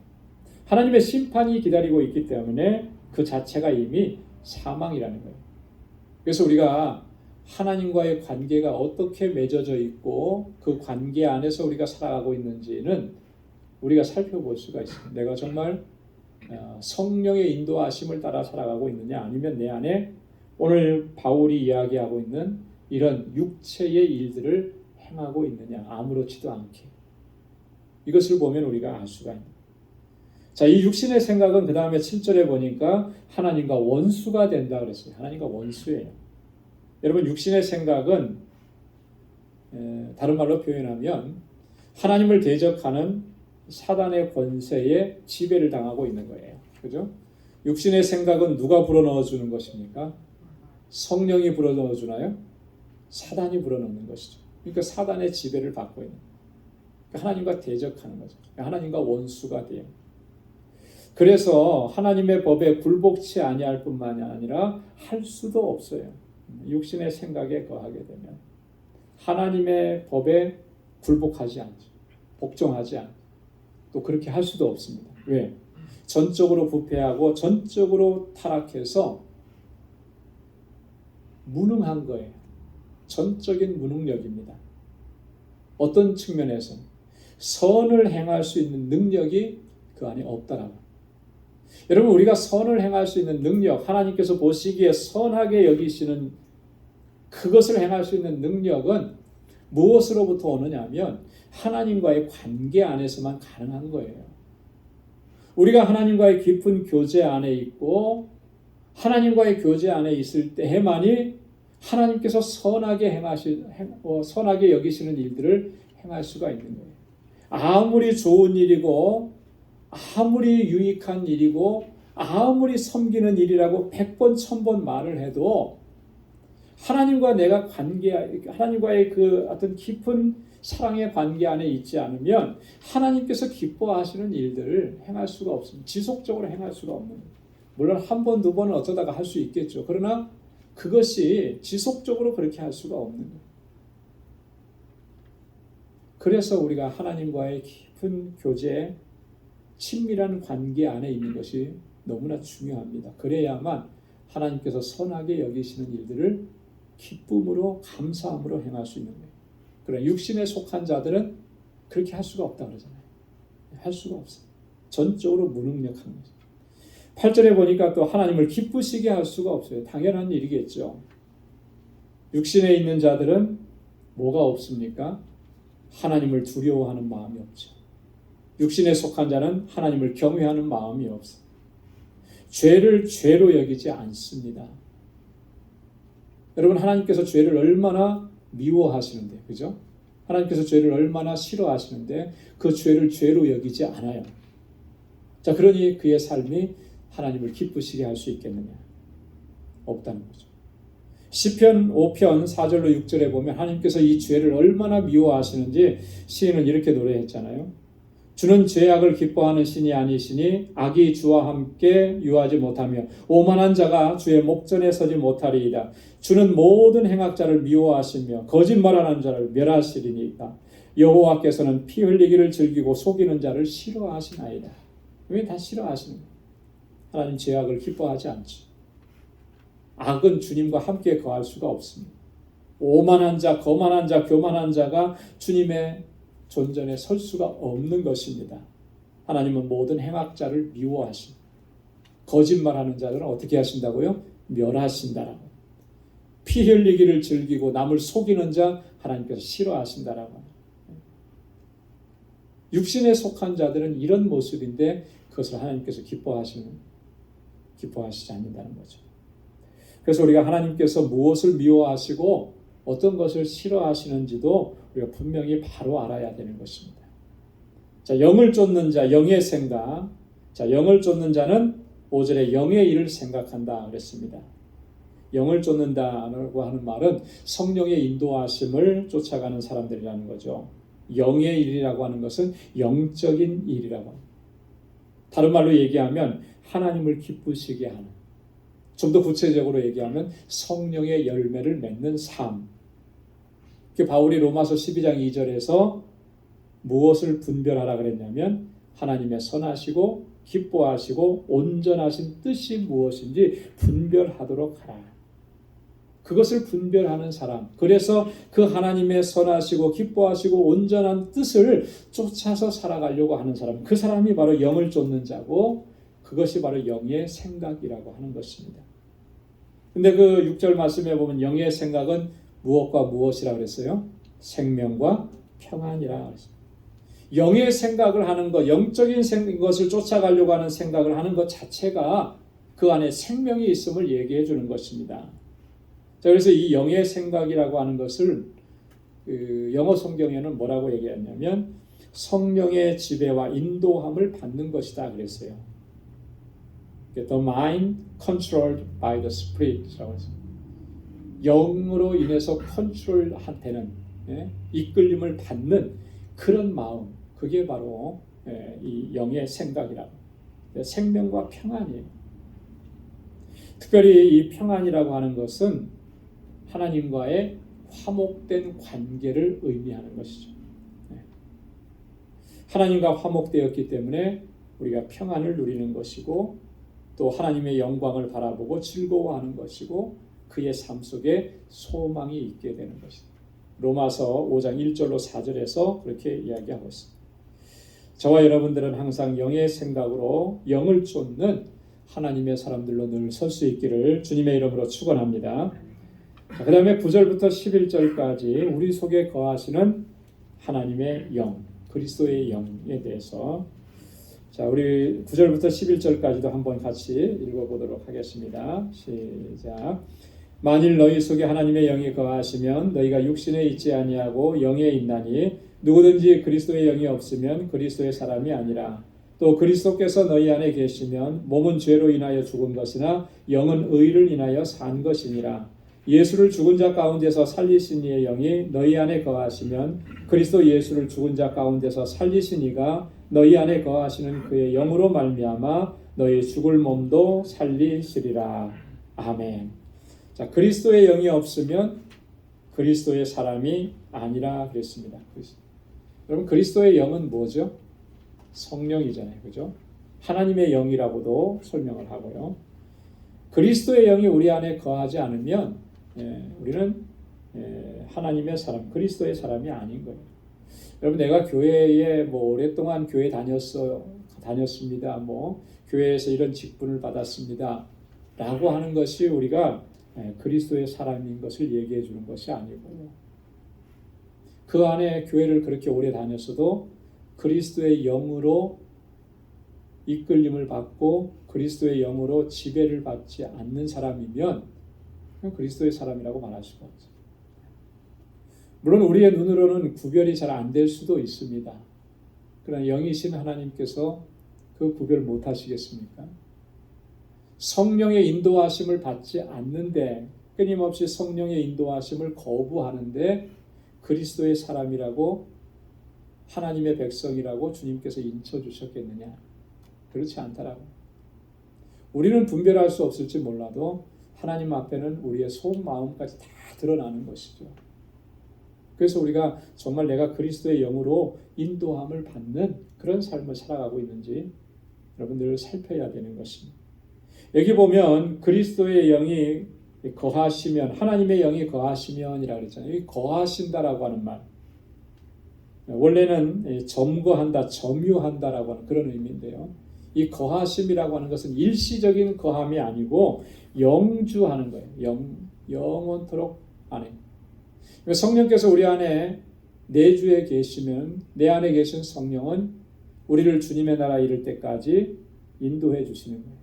하나님의 심판이 기다리고 있기 때문에 그 자체가 이미 사망이라는 거예요. 그래서 우리가 하나님과의 관계가 어떻게 맺어져 있고 그 관계 안에서 우리가 살아가고 있는지는 우리가 살펴볼 수가 있습니다. 내가 정말 성령의 인도하심을 따라 살아가고 있느냐, 아니면 내 안에 오늘 바울이 이야기하고 있는 이런 육체의 일들을 행하고 있느냐, 아무렇지도 않게. 이것을 보면 우리가 알 수가 있습니다. 자, 이 육신의 생각은 그 다음에 7절에 보니까 하나님과 원수가 된다 그랬어요. 하나님과 원수예요. 여러분, 육신의 생각은 다른 말로 표현하면 하나님을 대적하는 사단의 권세에 지배를 당하고 있는 거예요. 그죠? 육신의 생각은 누가 불어넣어 주는 것입니까? 성령이 불어넣어 주나요? 사단이 불어넣는 것이죠. 그러니까 사단의 지배를 받고 있는 거예요. 하나님과 대적하는 거죠. 하나님과 원수가 돼요. 그래서 하나님의 법에 굴복치 아니할 뿐만이 아니라 할 수도 없어요. 육신의 생각에 거하게 되면 하나님의 법에 굴복하지 않죠. 복종하지 않죠. 또 그렇게 할 수도 없습니다. 왜? 전적으로 부패하고 전적으로 타락해서 무능한 거예요. 전적인 무능력입니다. 어떤 측면에서 선을 행할 수 있는 능력이 그 안에 없다라고. 여러분, 우리가 선을 행할 수 있는 능력, 하나님께서 보시기에 선하게 여기시는 그것을 행할 수 있는 능력은 무엇으로부터 오느냐 하면 하나님과의 관계 안에서만 가능한 거예요. 우리가 하나님과의 깊은 교제 안에 있고 하나님과의 교제 안에 있을 때에만이 하나님께서 선하게 여기시는 일들을 행할 수가 있는 거예요. 아무리 좋은 일이고 아무리 유익한 일이고 아무리 섬기는 일이라고 100번, 1000번 말을 해도 하나님과 내가 하나님과의 그 어떤 깊은 사랑의 관계 안에 있지 않으면 하나님께서 기뻐하시는 일들을 행할 수가 없습니다. 지속적으로 행할 수가 없는 거예요. 물론 한 번, 두 번은 어쩌다가 할 수 있겠죠. 그러나 그것이 지속적으로 그렇게 할 수가 없는 거예요. 그래서 우리가 하나님과의 깊은 교제, 친밀한 관계 안에 있는 것이 너무나 중요합니다. 그래야만 하나님께서 선하게 여기시는 일들을 기쁨으로 감사함으로 행할 수 있는 거예요. 그러나 육신에 속한 자들은 그렇게 할 수가 없다 그러잖아요. 할 수가 없어요. 전적으로 무능력한 거죠. 8절에 보니까 또 하나님을 기쁘시게 할 수가 없어요. 당연한 일이겠죠. 육신에 있는 자들은 뭐가 없습니까? 하나님을 두려워하는 마음이 없죠. 육신에 속한 자는 하나님을 경외하는 마음이 없어요. 죄를 죄로 여기지 않습니다. 여러분, 하나님께서 죄를 얼마나 미워하시는데, 그죠? 하나님께서 죄를 얼마나 싫어하시는데 그 죄를 죄로 여기지 않아요. 자, 그러니 그의 삶이 하나님을 기쁘시게 할 수 있겠느냐? 없다는 거죠. 시편 5편 4절로 6절에 보면 하나님께서 이 죄를 얼마나 미워하시는지 시인은 이렇게 노래했잖아요. 주는 죄악을 기뻐하는 신이 아니시니 악이 주와 함께 유하지 못하며 오만한 자가 주의 목전에 서지 못하리이다. 주는 모든 행악자를 미워하시며 거짓말하는 자를 멸하시리니까 여호와께서는 피 흘리기를 즐기고 속이는 자를 싫어하시나이다. 왜 다 싫어하시는 거예요? 하나님 죄악을 기뻐하지 않죠. 악은 주님과 함께 거할 수가 없습니다. 오만한 자, 거만한 자, 교만한 자가 주님의 존전에 설 수가 없는 것입니다. 하나님은 모든 행악자를 미워하십니다. 거짓말하는 자들은 어떻게 하신다고요? 멸하신다라고. 피 흘리기를 즐기고 남을 속이는 자 하나님께서 싫어하신다라고. 육신에 속한 자들은 이런 모습인데 그것을 하나님께서 기뻐하시지 않는다는 거죠. 그래서 우리가 하나님께서 무엇을 미워하시고 어떤 것을 싫어하시는지도 우리가 분명히 바로 알아야 되는 것입니다. 자, 영을 쫓는 자, 영의 생각. 자, 영을 쫓는 자는 5절에 영의 일을 생각한다 그랬습니다. 영을 쫓는다라고 하는 말은 성령의 인도하심을 쫓아가는 사람들이라는 거죠. 영의 일이라고 하는 것은 영적인 일이라고 합니다. 다른 말로 얘기하면 하나님을 기쁘시게 하는, 좀 더 구체적으로 얘기하면 성령의 열매를 맺는 삶. 바울이 로마서 12장 2절에서 무엇을 분별하라 그랬냐면 하나님의 선하시고 기뻐하시고 온전하신 뜻이 무엇인지 분별하도록 하라. 그것을 분별하는 사람, 그래서 그 하나님의 선하시고 기뻐하시고 온전한 뜻을 쫓아서 살아가려고 하는 사람, 그 사람이 바로 영을 쫓는 자고 그것이 바로 영의 생각이라고 하는 것입니다. 근데 그 6절 말씀에 보면 영의 생각은 무엇과 무엇이라 그랬어요? 생명과 평안이라 그랬어요. 영의 생각을 하는 것, 영적인 것을 쫓아가려고 하는 생각을 하는 것 자체가 그 안에 생명이 있음을 얘기해 주는 것입니다. 자, 그래서 이 영의 생각이라고 하는 것을 영어 성경에는 뭐라고 얘기했냐면 성령의 지배와 인도함을 받는 것이다 그랬어요. The mind controlled by the Spirit라고 했습니다. 영으로 인해서 컨트롤되는, 이끌림을 받는 그런 마음, 그게 바로 이 영의 생각이라고. 생명과 평안이에요. 특별히 이 평안이라고 하는 것은 하나님과의 화목된 관계를 의미하는 것이죠. 하나님과 화목되었기 때문에 우리가 평안을 누리는 것이고 또 하나님의 영광을 바라보고 즐거워하는 것이고 그의 삶 속에 소망이 있게 되는 것이다. 로마서 5장 1절로 4절에서 그렇게 이야기하고 있습니다. 저와 여러분들은 항상 영의 생각으로 영을 쫓는 하나님의 사람들로 늘 설 수 있기를 주님의 이름으로 축원합니다. 그 다음에 9절부터 11절까지 우리 속에 거하시는 하나님의 영, 그리스도의 영에 대해서 자, 우리 9절부터 11절까지도 한번 같이 읽어보도록 하겠습니다. 시작. 만일 너희 속에 하나님의 영이 거하시면 너희가 육신에 있지 아니하고 영에 있나니 누구든지 그리스도의 영이 없으면 그리스도의 사람이 아니라 또 그리스도께서 너희 안에 계시면 몸은 죄로 인하여 죽은 것이나 영은 의를 인하여 산 것이니라. 예수를 죽은 자 가운데서 살리신 이의 영이 너희 안에 거하시면 그리스도 예수를 죽은 자 가운데서 살리신 이가 너희 안에 거하시는 그의 영으로 말미암아 너희 죽을 몸도 살리시리라. 아멘. 자, 그리스도의 영이 없으면 그리스도의 사람이 아니라 그랬습니다. 여러분, 그리스도의 영은 뭐죠? 성령이잖아요. 그죠? 하나님의 영이라고도 설명을 하고요. 그리스도의 영이 우리 안에 거하지 않으면 우리는 하나님의 사람, 그리스도의 사람이 아닌 거예요. 여러분, 내가 교회에 오랫동안 교회 다녔습니다. 교회에서 이런 직분을 받았습니다. 라고 하는 것이 우리가 그리스도의 사람인 것을 얘기해 주는 것이 아니고요. 그 안에 교회를 그렇게 오래 다녔어도 그리스도의 영으로 이끌림을 받고 그리스도의 영으로 지배를 받지 않는 사람이면 그리스도의 사람이라고 말할 수가 없어요. 물론 우리의 눈으로는 구별이 잘 안 될 수도 있습니다. 그러나 영이신 하나님께서 그 구별 못 하시겠습니까? 성령의 인도하심을 받지 않는데, 끊임없이 성령의 인도하심을 거부하는데 그리스도의 사람이라고, 하나님의 백성이라고 주님께서 인쳐주셨겠느냐? 그렇지 않다라고. 우리는 분별할 수 없을지 몰라도 하나님 앞에는 우리의 속마음까지 다 드러나는 것이죠. 그래서 우리가 정말 내가 그리스도의 영으로 인도함을 받는 그런 삶을 살아가고 있는지 여러분들 살펴야 되는 것입니다. 여기 보면 그리스도의 영이 거하시면, 하나님의 영이 거하시면이라고 그랬잖아요. 이 거하신다라고 하는 말, 원래는 점거한다, 점유한다라고 하는 그런 의미인데요. 이 거하심이라고 하는 것은 일시적인 거함이 아니고 영주하는 거예요. 영원토록 안에. 성령께서 우리 안에 내주에 계시면 내 안에 계신 성령은 우리를 주님의 나라 이를 때까지 인도해 주시는 거예요.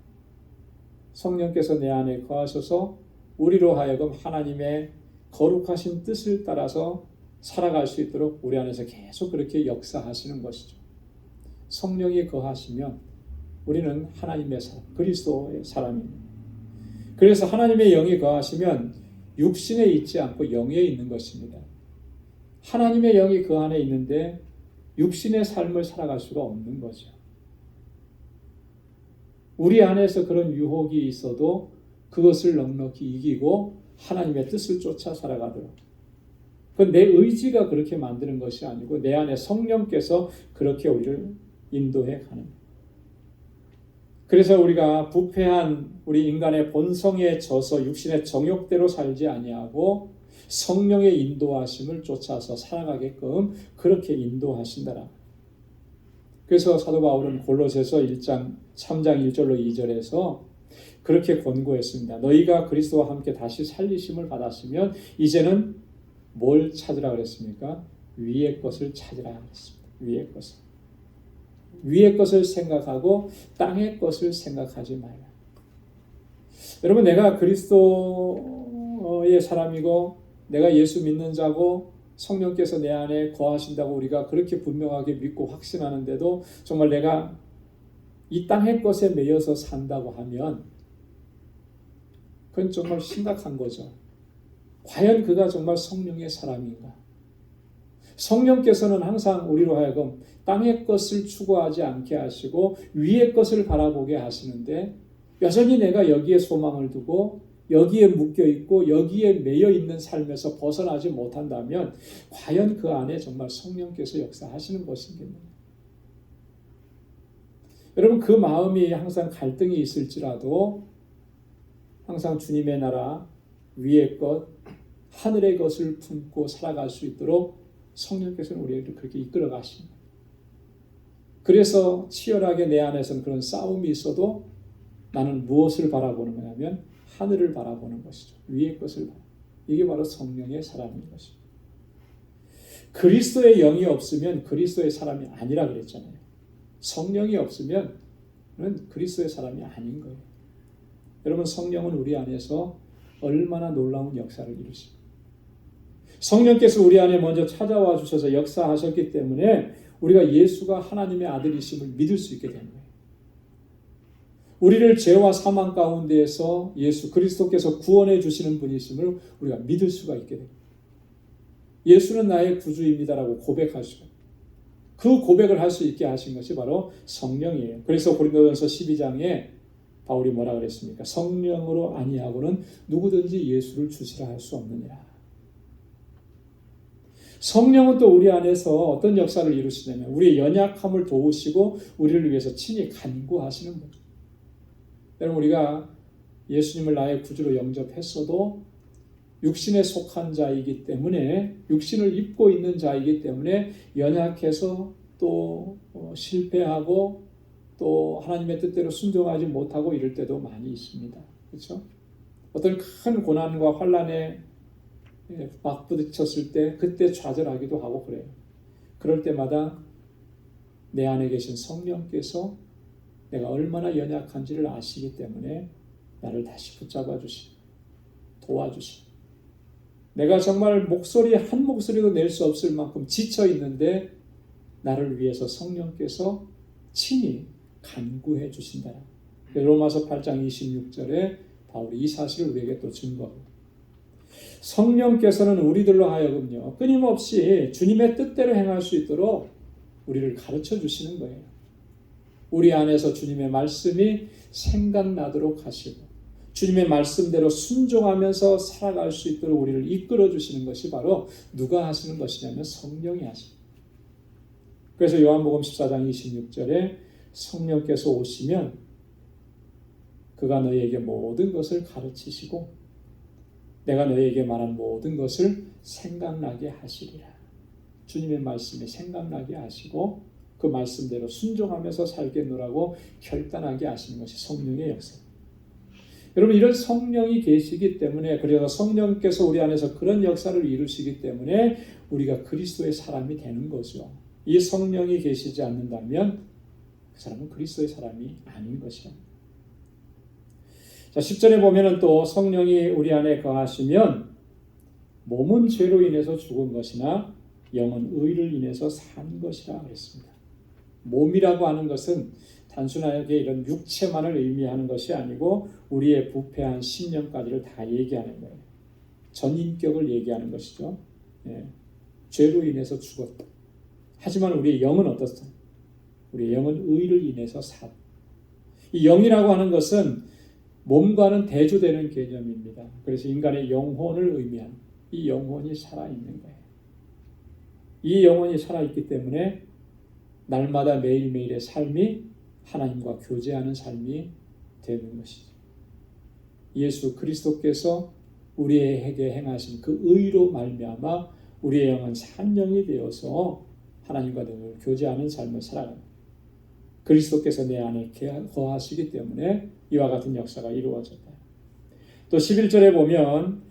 성령께서 내 안에 거하셔서 우리로 하여금 하나님의 거룩하신 뜻을 따라서 살아갈 수 있도록 우리 안에서 계속 그렇게 역사하시는 것이죠. 성령이 거하시면 우리는 하나님의 사람, 그리스도의 사람입니다. 그래서 하나님의 영이 거하시면 육신에 있지 않고 영에 있는 것입니다. 하나님의 영이 그 안에 있는데 육신의 삶을 살아갈 수가 없는 거죠. 우리 안에서 그런 유혹이 있어도 그것을 넉넉히 이기고 하나님의 뜻을 쫓아 살아가도록. 그건 내 의지가 그렇게 만드는 것이 아니고 내 안에 성령께서 그렇게 우리를 인도해 가는 거예요. 그래서 우리가 부패한 우리 인간의 본성에 져서 육신의 정욕대로 살지 아니하고 성령의 인도하심을 쫓아서 살아가게끔 그렇게 인도하신다라. 그래서 사도 바울은 골로새서 1장 3장 1절로 2절에서 그렇게 권고했습니다. 너희가 그리스도와 함께 다시 살리심을 받았으면 이제는 뭘 찾으라 그랬습니까? 위의 것을 찾으라 그랬습니다. 위의 것을. 위의 것을 생각하고 땅의 것을 생각하지 말라. 여러분, 내가 그리스도의 사람이고 내가 예수 믿는 자고 성령께서 내 안에 거하신다고 우리가 그렇게 분명하게 믿고 확신하는데도 정말 내가 이 땅의 것에 매여서 산다고 하면 그건 정말 심각한 거죠. 과연 그가 정말 성령의 사람인가? 성령께서는 항상 우리로 하여금 땅의 것을 추구하지 않게 하시고 위의 것을 바라보게 하시는데 여전히 내가 여기에 소망을 두고 여기에 묶여 있고 여기에 매여 있는 삶에서 벗어나지 못한다면 과연 그 안에 정말 성령께서 역사하시는 것인겠느냐? 여러분, 그 마음이 항상 갈등이 있을지라도 항상 주님의 나라, 위의 것, 하늘의 것을 품고 살아갈 수 있도록 성령께서는 우리를 그렇게 이끌어 가십니다. 그래서 치열하게 내 안에서는 그런 싸움이 있어도 나는 무엇을 바라보는 거냐면 하늘을 바라보는 것이죠. 위의 것을 바라보는. 이게 바로 성령의 사람인 것입니다. 그리스도의 영이 없으면 그리스도의 사람이 아니라 그랬잖아요. 성령이 없으면 그리스도의 사람이 아닌 거예요. 여러분, 성령은 우리 안에서 얼마나 놀라운 역사를 이루십니까? 성령께서 우리 안에 먼저 찾아와 주셔서 역사하셨기 때문에 우리가 예수가 하나님의 아들이심을 믿을 수 있게 되는 거예요. 우리를 죄와 사망 가운데에서 예수 그리스도께서 구원해 주시는 분이심을 우리가 믿을 수가 있게 됩니다. 예수는 나의 구주입니다라고 고백하시고 그 고백을 할 수 있게 하신 것이 바로 성령이에요. 그래서 고린도전서 12장에 바울이 뭐라 그랬습니까? 성령으로 아니하고는 누구든지 예수를 주시라 할 수 없느니라. 성령은 또 우리 안에서 어떤 역사를 이루시냐면 우리의 연약함을 도우시고 우리를 위해서 친히 간구하시는 분. 여러분 우리가 예수님을 나의 구주로 영접했어도 육신에 속한 자이기 때문에 육신을 입고 있는 자이기 때문에 연약해서 또 실패하고 또 하나님의 뜻대로 순종하지 못하고 이럴 때도 많이 있습니다. 그렇죠? 어떤 큰 고난과 환난에 막 부딪혔을 때 그때 좌절하기도 하고 그래요. 그럴 때마다 내 안에 계신 성령께서 내가 얼마나 연약한지를 아시기 때문에 나를 다시 붙잡아 주시고 도와주시고 내가 정말 목소리 한 목소리도 낼 수 없을 만큼 지쳐 있는데 나를 위해서 성령께서 친히 간구해 주신다. 로마서 8장 26절에 바울이 이 사실을 우리에게 또 증거합니다. 성령께서는 우리들로 하여금요 끊임없이 주님의 뜻대로 행할 수 있도록 우리를 가르쳐 주시는 거예요. 우리 안에서 주님의 말씀이 생각나도록 하시고 주님의 말씀대로 순종하면서 살아갈 수 있도록 우리를 이끌어 주시는 것이 바로 누가 하시는 것이냐면 성령이 하십니다. 그래서 요한복음 14장 26절에 성령께서 오시면 그가 너희에게 모든 것을 가르치시고 내가 너희에게 말한 모든 것을 생각나게 하시리라. 주님의 말씀이 생각나게 하시고 그 말씀대로 순종하면서 살겠노라고 결단하게 하시는 것이 성령의 역사입니다. 여러분 이런 성령이 계시기 때문에 그래서 성령께서 우리 안에서 그런 역사를 이루시기 때문에 우리가 그리스도의 사람이 되는 거죠. 이 성령이 계시지 않는다면 그 사람은 그리스도의 사람이 아닌 것이야. 자, 10절에 보면은 또 성령이 우리 안에 거하시면 몸은 죄로 인해서 죽은 것이나 영은 의를 인해서 산 것이라 그랬습니다. 몸이라고 하는 것은 단순하게 이런 육체만을 의미하는 것이 아니고 우리의 부패한 심령까지를 다 얘기하는 거예요. 전인격을 얘기하는 것이죠. 예. 죄로 인해서 죽었다. 하지만 우리의 영은 어떻다? 우리의 영은 의를 인해서 산. 이 영이라고 하는 것은 몸과는 대조되는 개념입니다. 그래서 인간의 영혼을 의미하는 이 영혼이 살아있는 거예요. 이 영혼이 살아있기 때문에 날마다 매일매일의 삶이 하나님과 교제하는 삶이 되는 것이죠. 예수 그리스도께서 우리에게 행하신 그 의로 말미암아 우리의 영은 산 영이 되어서 하나님과 늘 교제하는 삶을 살아갑니다. 그리스도께서 내 안에 거하시기 때문에 이와 같은 역사가 이루어졌다. 또 11절에 보면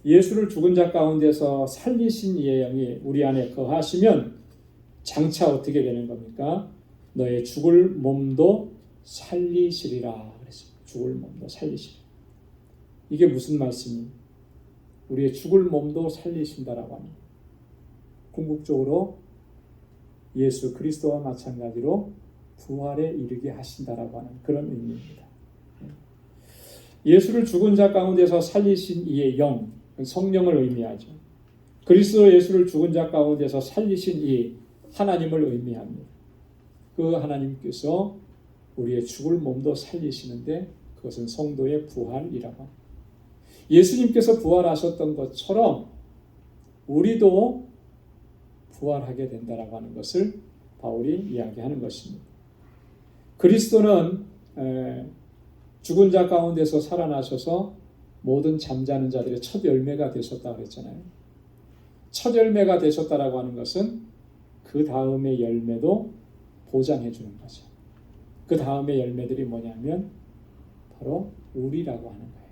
예수를 죽은 자 가운데서 살리신 이의 영이 우리 안에 거하시면 장차 어떻게 되는 겁니까? 너의 죽을 몸도 살리시리라 그랬습니다. 죽을 몸도 살리시리라. 이게 무슨 말씀입니까? 우리의 죽을 몸도 살리신다라고 합니다. 궁극적으로 예수 그리스도와 마찬가지로 부활에 이르게 하신다라고 하는 그런 의미입니다. 예수를 죽은 자 가운데서 살리신 이의 영, 성령을 의미하죠. 그리스도 예수를 죽은 자 가운데서 살리신 이 하나님을 의미합니다. 그 하나님께서 우리의 죽을 몸도 살리시는데 그것은 성도의 부활이라고 합니다. 예수님께서 부활하셨던 것처럼 우리도 부활하게 된다라고 하는 것을 바울이 이야기하는 것입니다. 그리스도는 죽은 자 가운데서 살아나셔서 모든 잠자는 자들의 첫 열매가 되셨다고 했잖아요. 첫 열매가 되셨다라고 하는 것은 그 다음의 열매도 보장해 주는 거죠. 그 다음의 열매들이 뭐냐면 바로 우리라고 하는 거예요.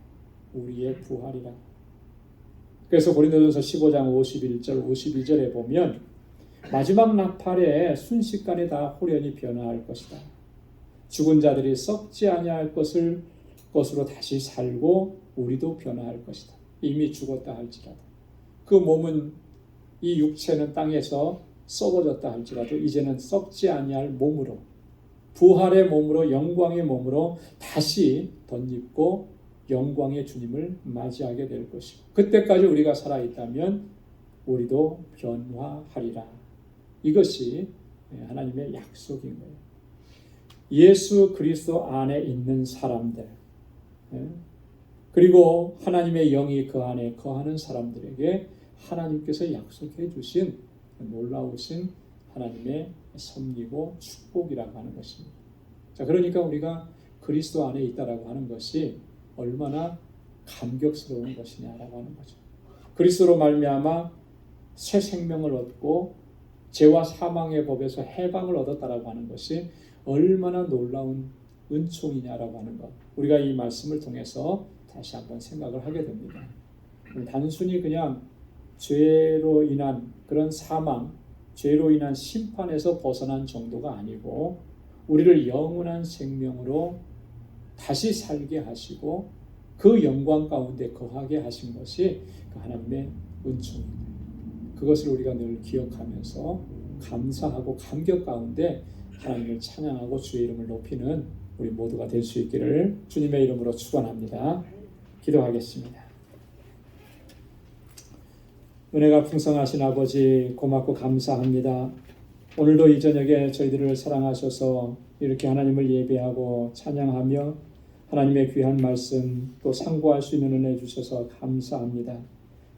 우리의 부활이라고. 그래서 고린도전서 15장 51절 52절에 보면 마지막 나팔에 순식간에 다 홀연히 변화할 것이다. 죽은 자들이 썩지 아니할 것으로 다시 살고 우리도 변화할 것이다. 이미 죽었다 할지라도 그 몸은 이 육체는 땅에서 썩어졌다 할지라도 이제는 썩지 아니할 몸으로, 부활의 몸으로, 영광의 몸으로 다시 덧입고 영광의 주님을 맞이하게 될 것이고, 그때까지 우리가 살아있다면 우리도 변화하리라. 이것이 하나님의 약속인 거예요. 예수 그리스도 안에 있는 사람들, 그리고 하나님의 영이 그 안에 거하는 사람들에게 하나님께서 약속해 주신 놀라우신 하나님의 섭리고 축복이라고 하는 것입니다. 자, 그러니까 우리가 그리스도 안에 있다라고 하는 것이 얼마나 감격스러운 것이냐라고 하는 거죠. 그리스도로 말미암아 새 생명을 얻고 죄와 사망의 법에서 해방을 얻었다라고 하는 것이 얼마나 놀라운 은총이냐라고 하는 것, 우리가 이 말씀을 통해서 다시 한번 생각을 하게 됩니다. 단순히 그냥 죄로 인한 그런 사망, 죄로 인한 심판에서 벗어난 정도가 아니고 우리를 영원한 생명으로 다시 살게 하시고 그 영광 가운데 거하게 하신 것이 그 하나님의 은총입니다. 그것을 우리가 늘 기억하면서 감사하고 감격 가운데 하나님을 찬양하고 주의 이름을 높이는 우리 모두가 될 수 있기를 주님의 이름으로 축원합니다. 기도하겠습니다. 은혜가 풍성하신 아버지, 고맙고 감사합니다. 오늘도 이 저녁에 저희들을 사랑하셔서 이렇게 하나님을 예배하고 찬양하며 하나님의 귀한 말씀 또 상고할 수 있는 은혜 주셔서 감사합니다.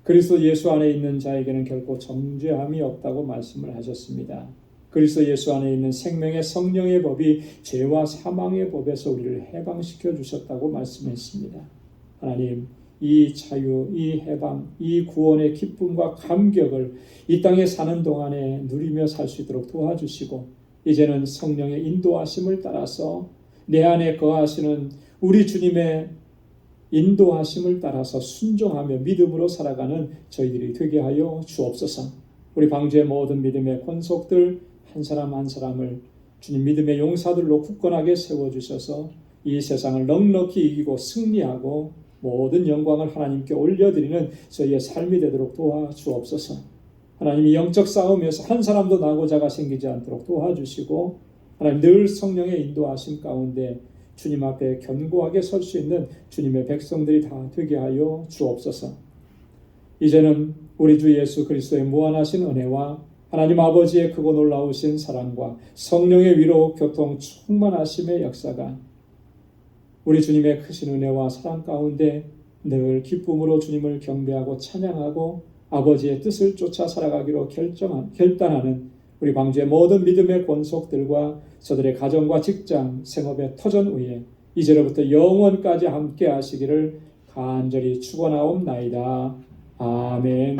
그리스도 예수 안에 있는 자에게는 결코 정죄함이 없다고 말씀을 하셨습니다. 그리스도 예수 안에 있는 생명의 성령의 법이 죄와 사망의 법에서 우리를 해방시켜 주셨다고 말씀했습니다. 하나님, 이 자유, 이 해방, 이 구원의 기쁨과 감격을 이 땅에 사는 동안에 누리며 살 수 있도록 도와주시고, 이제는 성령의 인도하심을 따라서 내 안에 거하시는 우리 주님의 인도하심을 따라서 순종하며 믿음으로 살아가는 저희들이 되게 하여 주옵소서. 우리 방주의 모든 믿음의 권속들 한 사람 한 사람을 주님 믿음의 용사들로 굳건하게 세워주셔서 이 세상을 넉넉히 이기고 승리하고 모든 영광을 하나님께 올려드리는 저희의 삶이 되도록 도와주옵소서. 하나님이 영적 싸움에서 한 사람도 나고자가 생기지 않도록 도와주시고, 하나님 늘 성령의 인도하심 가운데 주님 앞에 견고하게 설 수 있는 주님의 백성들이 다 되게 하여 주옵소서. 이제는 우리 주 예수 그리스도의 무한하신 은혜와 하나님 아버지의 크고 놀라우신 사랑과 성령의 위로 교통 충만하심의 역사가 우리 주님의 크신 은혜와 사랑 가운데 늘 기쁨으로 주님을 경배하고 찬양하고 아버지의 뜻을 쫓아 살아가기로 결단하는 우리 방주의 모든 믿음의 권속들과 저들의 가정과 직장, 생업의 터전 위에 이제로부터 영원까지 함께 하시기를 간절히 축원하옵나이다. 아멘.